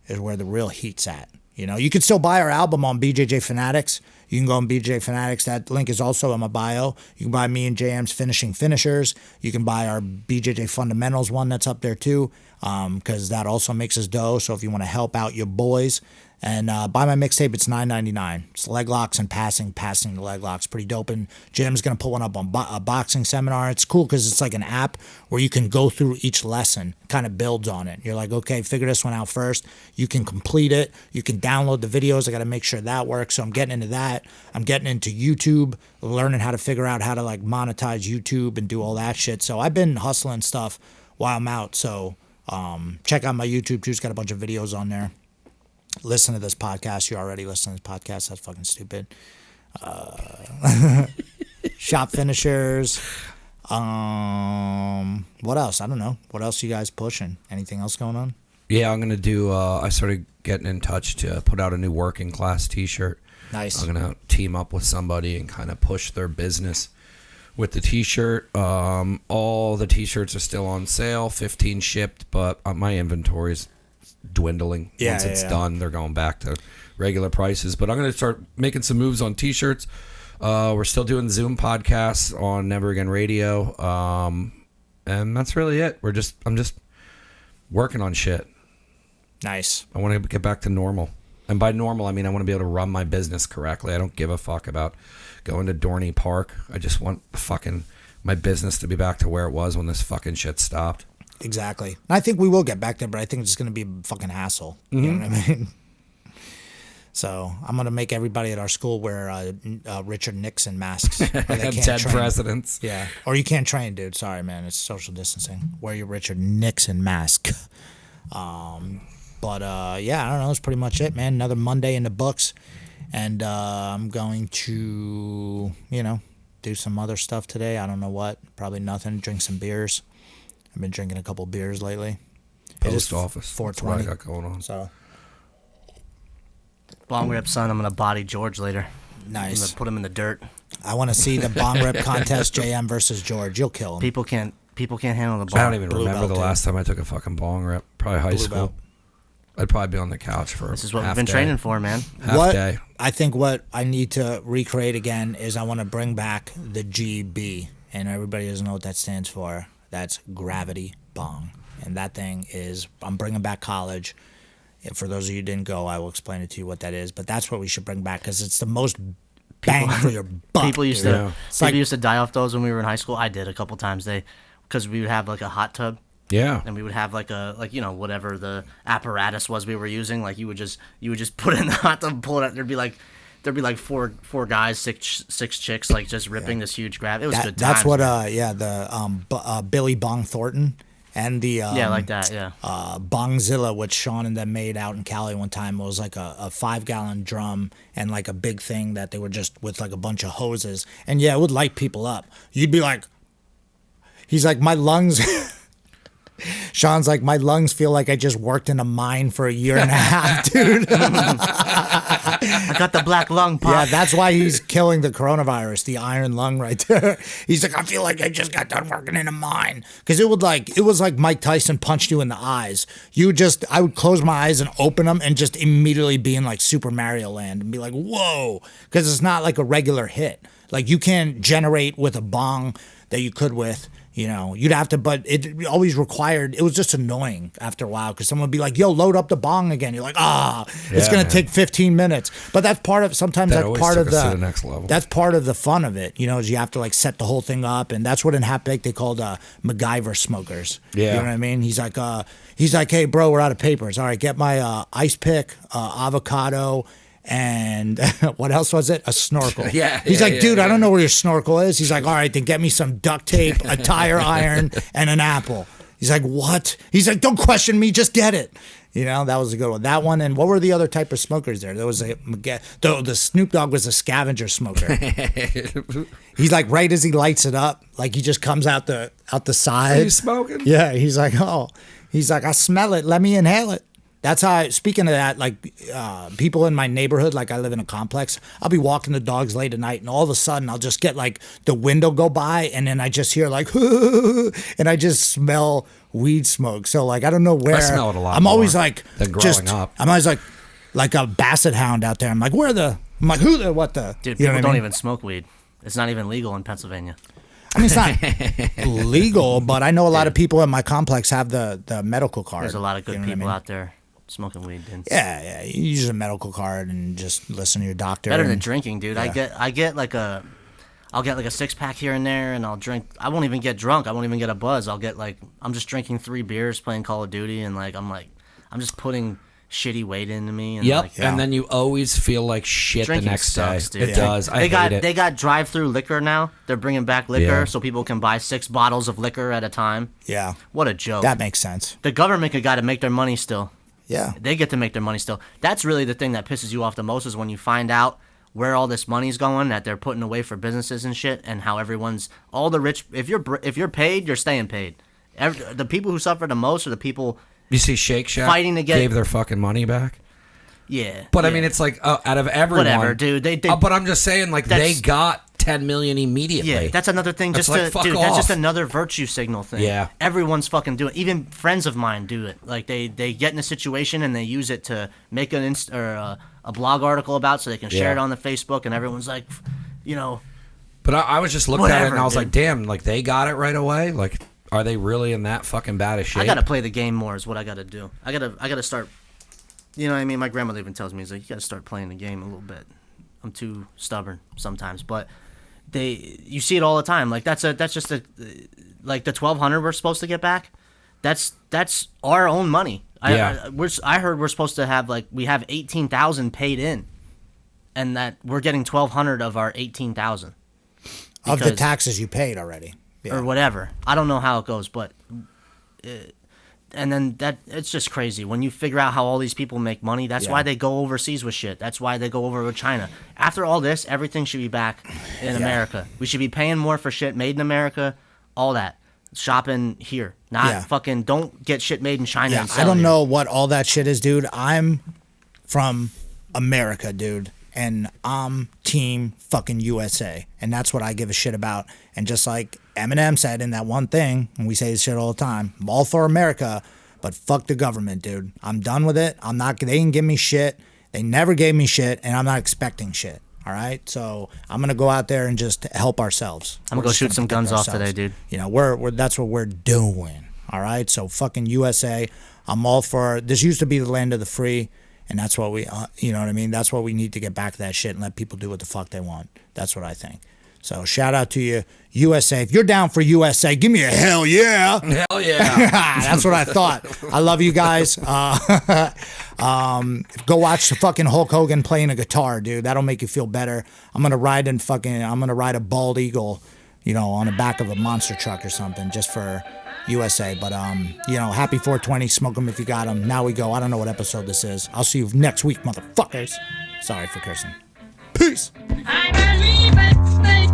is where the real heat's at. You know, you can still buy our album on BJJ Fanatics. You can go on BJJ Fanatics. That link is also in my bio. You can buy me and JM's Finishing Finishers. You can buy our BJJ Fundamentals one that's up there too, because that also makes us dough. So if you want to help out your boys, and buy my mixtape, it's $9.99. It's leg locks and passing the leg locks. Pretty dope. And Jim's going to put one up on a boxing seminar. It's cool because it's like an app where you can go through each lesson, kind of builds on it. You're like, okay, figure this one out first. You can complete it. You can download the videos. I got to make sure that works. So I'm getting into that. I'm getting into YouTube, learning how to figure out how to like monetize YouTube and do all that shit. So I've been hustling stuff while I'm out. So check out my YouTube too. It's got a bunch of videos on there. Listen to this podcast. You already listen to this podcast. That's fucking stupid. Shop finishers. What else? I don't know. What else you guys pushing? Anything else going on?
Yeah, I'm gonna do. I started getting in touch to put out a new working class T-shirt.
Nice.
I'm gonna team up with somebody and kind of push their business with the T-shirt. All the T-shirts are still on sale. 15 shipped, but my inventory's dwindling. Once it's done, they're going back to regular prices. But I'm going to start making some moves on T-shirts. We're still doing Zoom podcasts on Never Again Radio, and that's really it. I'm just working on shit.
Nice.
I want to get back to normal, and by normal I mean I want to be able to run my business correctly. I don't give a fuck about going to Dorney Park. I just want my business to be back to where it was when this fucking shit stopped.
Exactly. And I think we will get back there, but I think it's going to be a fucking hassle. Mm-hmm. You know what I mean? So I'm going to make everybody at our school wear Richard Nixon masks. Or they can't
Dead
train.
presidents.
Yeah. Or you can't train, dude. Sorry, man. It's social distancing. Wear your Richard Nixon mask. Yeah, I don't know. That's pretty much it, man. Another Monday in the books. And I'm going to, do some other stuff today. I don't know what. Probably nothing. Drink some beers. I've been drinking a couple beers lately.
Post office.
420.
That's what I got going on.
So,
Bong rip, son. I'm gonna body George later.
Nice.
I'm gonna put him in the dirt.
I want to see the bong rip contest. JM versus George. You'll kill him.
People can't handle the bong.
I don't even remember the
belt,
last time I took a fucking bong rip. Probably high school.
Belt.
I'd probably be on the couch for
This is what we've
half
been
day.
training for, man.
Half day.
I think what I need to recreate again is I want to bring back the GB, and everybody doesn't know what that stands for. That's gravity bong, and that thing is I'm bringing back college. And for those of you who didn't go, I will explain it to you what that is. But that's what we should bring back because it's the most bang for your buck.
People used
dude.
to used to die off those when we were in high school. I did a couple times. Because we would have like a hot tub.
Yeah.
And we would have whatever the apparatus was we were using. Like you would just put it in the hot tub, pull it out. There'd be like four guys, six chicks, like just ripping this huge grab. It was good times.
That's what the Billy Bong Thornton and the
like that, yeah.
Bongzilla, which Sean and them made out in Cali one time, was like a 5-gallon drum and like a big thing that they were just with like a bunch of hoses, and it would light people up. You'd be like, he's like, my lungs. Sean's like, my lungs feel like I just worked in a mine for a year and a half, dude.
I got the black lung pop.
Yeah, that's why he's killing the coronavirus, the iron lung right there. He's like, I feel like I just got done working in a mine. Because it was like Mike Tyson punched you in the eyes. I would close my eyes and open them and just immediately be in like Super Mario Land and be like, whoa. Because it's not like a regular hit. Like you can't generate with a bong that you could with. You'd have to, but it always required, it was just annoying after a while because someone would be like, yo, load up the bong again. You're like, it's going to take 15 minutes. But that's part of, sometimes that's part of
the next level.
That's part of the fun of it, is you have to like set the whole thing up. And that's what in Half Baked they called MacGyver smokers.
Yeah.
You know what I mean? He's like, hey, bro, we're out of papers. All right, get my ice pick, avocado, and what else was it? A snorkel. He's like, dude, I don't know where your snorkel is. He's like, all right, then get me some duct tape, a tire iron, and an apple. He's like, what? He's like, don't question me, just get it. You know, that was a good one. That one, and what were the other type of smokers there? There was the Snoop Dogg was a scavenger smoker. He's like, right as he lights it up, like he just comes out the side.
He's smoking?
Yeah, he's like, I smell it. Let me inhale it. That's how, speaking of that, like people in my neighborhood, like I live in a complex, I'll be walking the dogs late at night and all of a sudden I'll just get like the window go by and then I just hear like, and I just smell weed smoke. So like, I don't know where.
I smell it a lot
I'm always
more
like,
than growing up.
I'm always like a basset hound out there. I'm like, I'm like, who the, what the?
Dude,
you know
people
what I
don't
mean?
even smoke weed. It's not even legal in Pennsylvania.
I mean, it's not legal, but I know a lot of people in my complex have the medical card.
There's a lot of good
You know what I
people
mean?
out there smoking weed, dude.
Yeah, you use a medical card and just listen to your doctor.
Better than
and-
drinking, dude.
Yeah.
I'll get like a 6-pack here and there, and I'll drink. I won't even get drunk. I won't even get a buzz. I'm just drinking 3 beers, playing Call of Duty, and I'm just putting shitty weight into me. And
Yep.
like,
Yeah.
And then you always feel like shit
Drinking
the next
sucks,
day.
dude.
It does. I hate it.
They got drive-through liquor now. They're bringing back liquor
Yeah.
so people can buy 6 bottles of liquor at a time.
Yeah,
What a joke.
that makes sense.
The government got to make their money still.
Yeah,
They get to make their money still. That's really the thing that pisses you off the most is when you find out where all this money's going that they're putting away for businesses and shit, and how all the rich. If you're paid, you're staying paid. The people who suffer the most are the people.
You see Shake Shack
Fighting to get-
gave their fucking money back.
Yeah.
But I
yeah.
mean, it's like out of everyone.
Whatever, dude. They
but I'm just saying, like they
That's-
got 10 million immediately.
Yeah, that's another thing.
That's
Just
like,
to,
fuck
dude, that's just
off.
another virtue signal thing.
Yeah.
Everyone's fucking doing it. Even friends of mine do it. Like they get in a situation and they use it to make a blog article about, so they can share
Yeah.
it on the Facebook, and everyone's like, you know,
But I was just looking at it
Whatever,
and I was
dude.
like, damn, like they got it right away. Like, are they really in that fucking bad of shape?
I gotta play the game more. Is what I gotta do. I gotta start. You know what I mean? My grandmother even tells me, "He's like, you gotta start playing the game a little bit." I'm too stubborn sometimes, but you see it all the time. Like that's just like the 1,200 we're supposed to get back. That's our own money.
Yeah.
I heard we're supposed to have we have 18,000 paid in, and that we're getting 1,200 of our 18,000
of the taxes you paid already. Yeah.
or whatever. I don't know how it goes, but and then it's just crazy when you figure out how all these people make money. That's
Yeah.
why they go overseas with shit. That's why they go over with China. After all this, everything should be back in America. We should be paying more for shit made in America. All that shopping here, not
Yeah.
fucking. Don't get shit made in China.
Yeah,
and
I
sell
don't
here.
know what all that shit is, dude. I'm from America, dude, and I'm team fucking USA, and that's what I give a shit about. And just like Eminem said in that one thing, and we say this shit all the time, I'm all for America, but fuck the government, dude. I'm done with it. I'm not. They didn't give me shit. They never gave me shit, and I'm not expecting shit. All right, so I'm gonna go out there and just help ourselves.
I'm gonna
We're
go
just
shoot some
protect
guns off
ourselves.
today, dude.
You know, we're that's what we're doing. All right, so fucking USA. I'm all for. This used to be the land of the free, and that's what we. You know what I mean? That's what we need to get back to that shit and let people do what the fuck they want. That's what I think. So shout out to you, USA. If you're down for USA, give me a hell yeah.
Hell yeah.
That's what I thought. I love you guys. Go watch the fucking Hulk Hogan playing a guitar, dude. That'll make you feel better. I'm gonna ride a bald eagle, you know, on the back of a monster truck or something, just for USA. But you know, happy 420. Smoke them if you got them. Now we go. I don't know what episode this is. I'll see you next week, motherfuckers. Sorry for cursing. Peace.
I believe it's the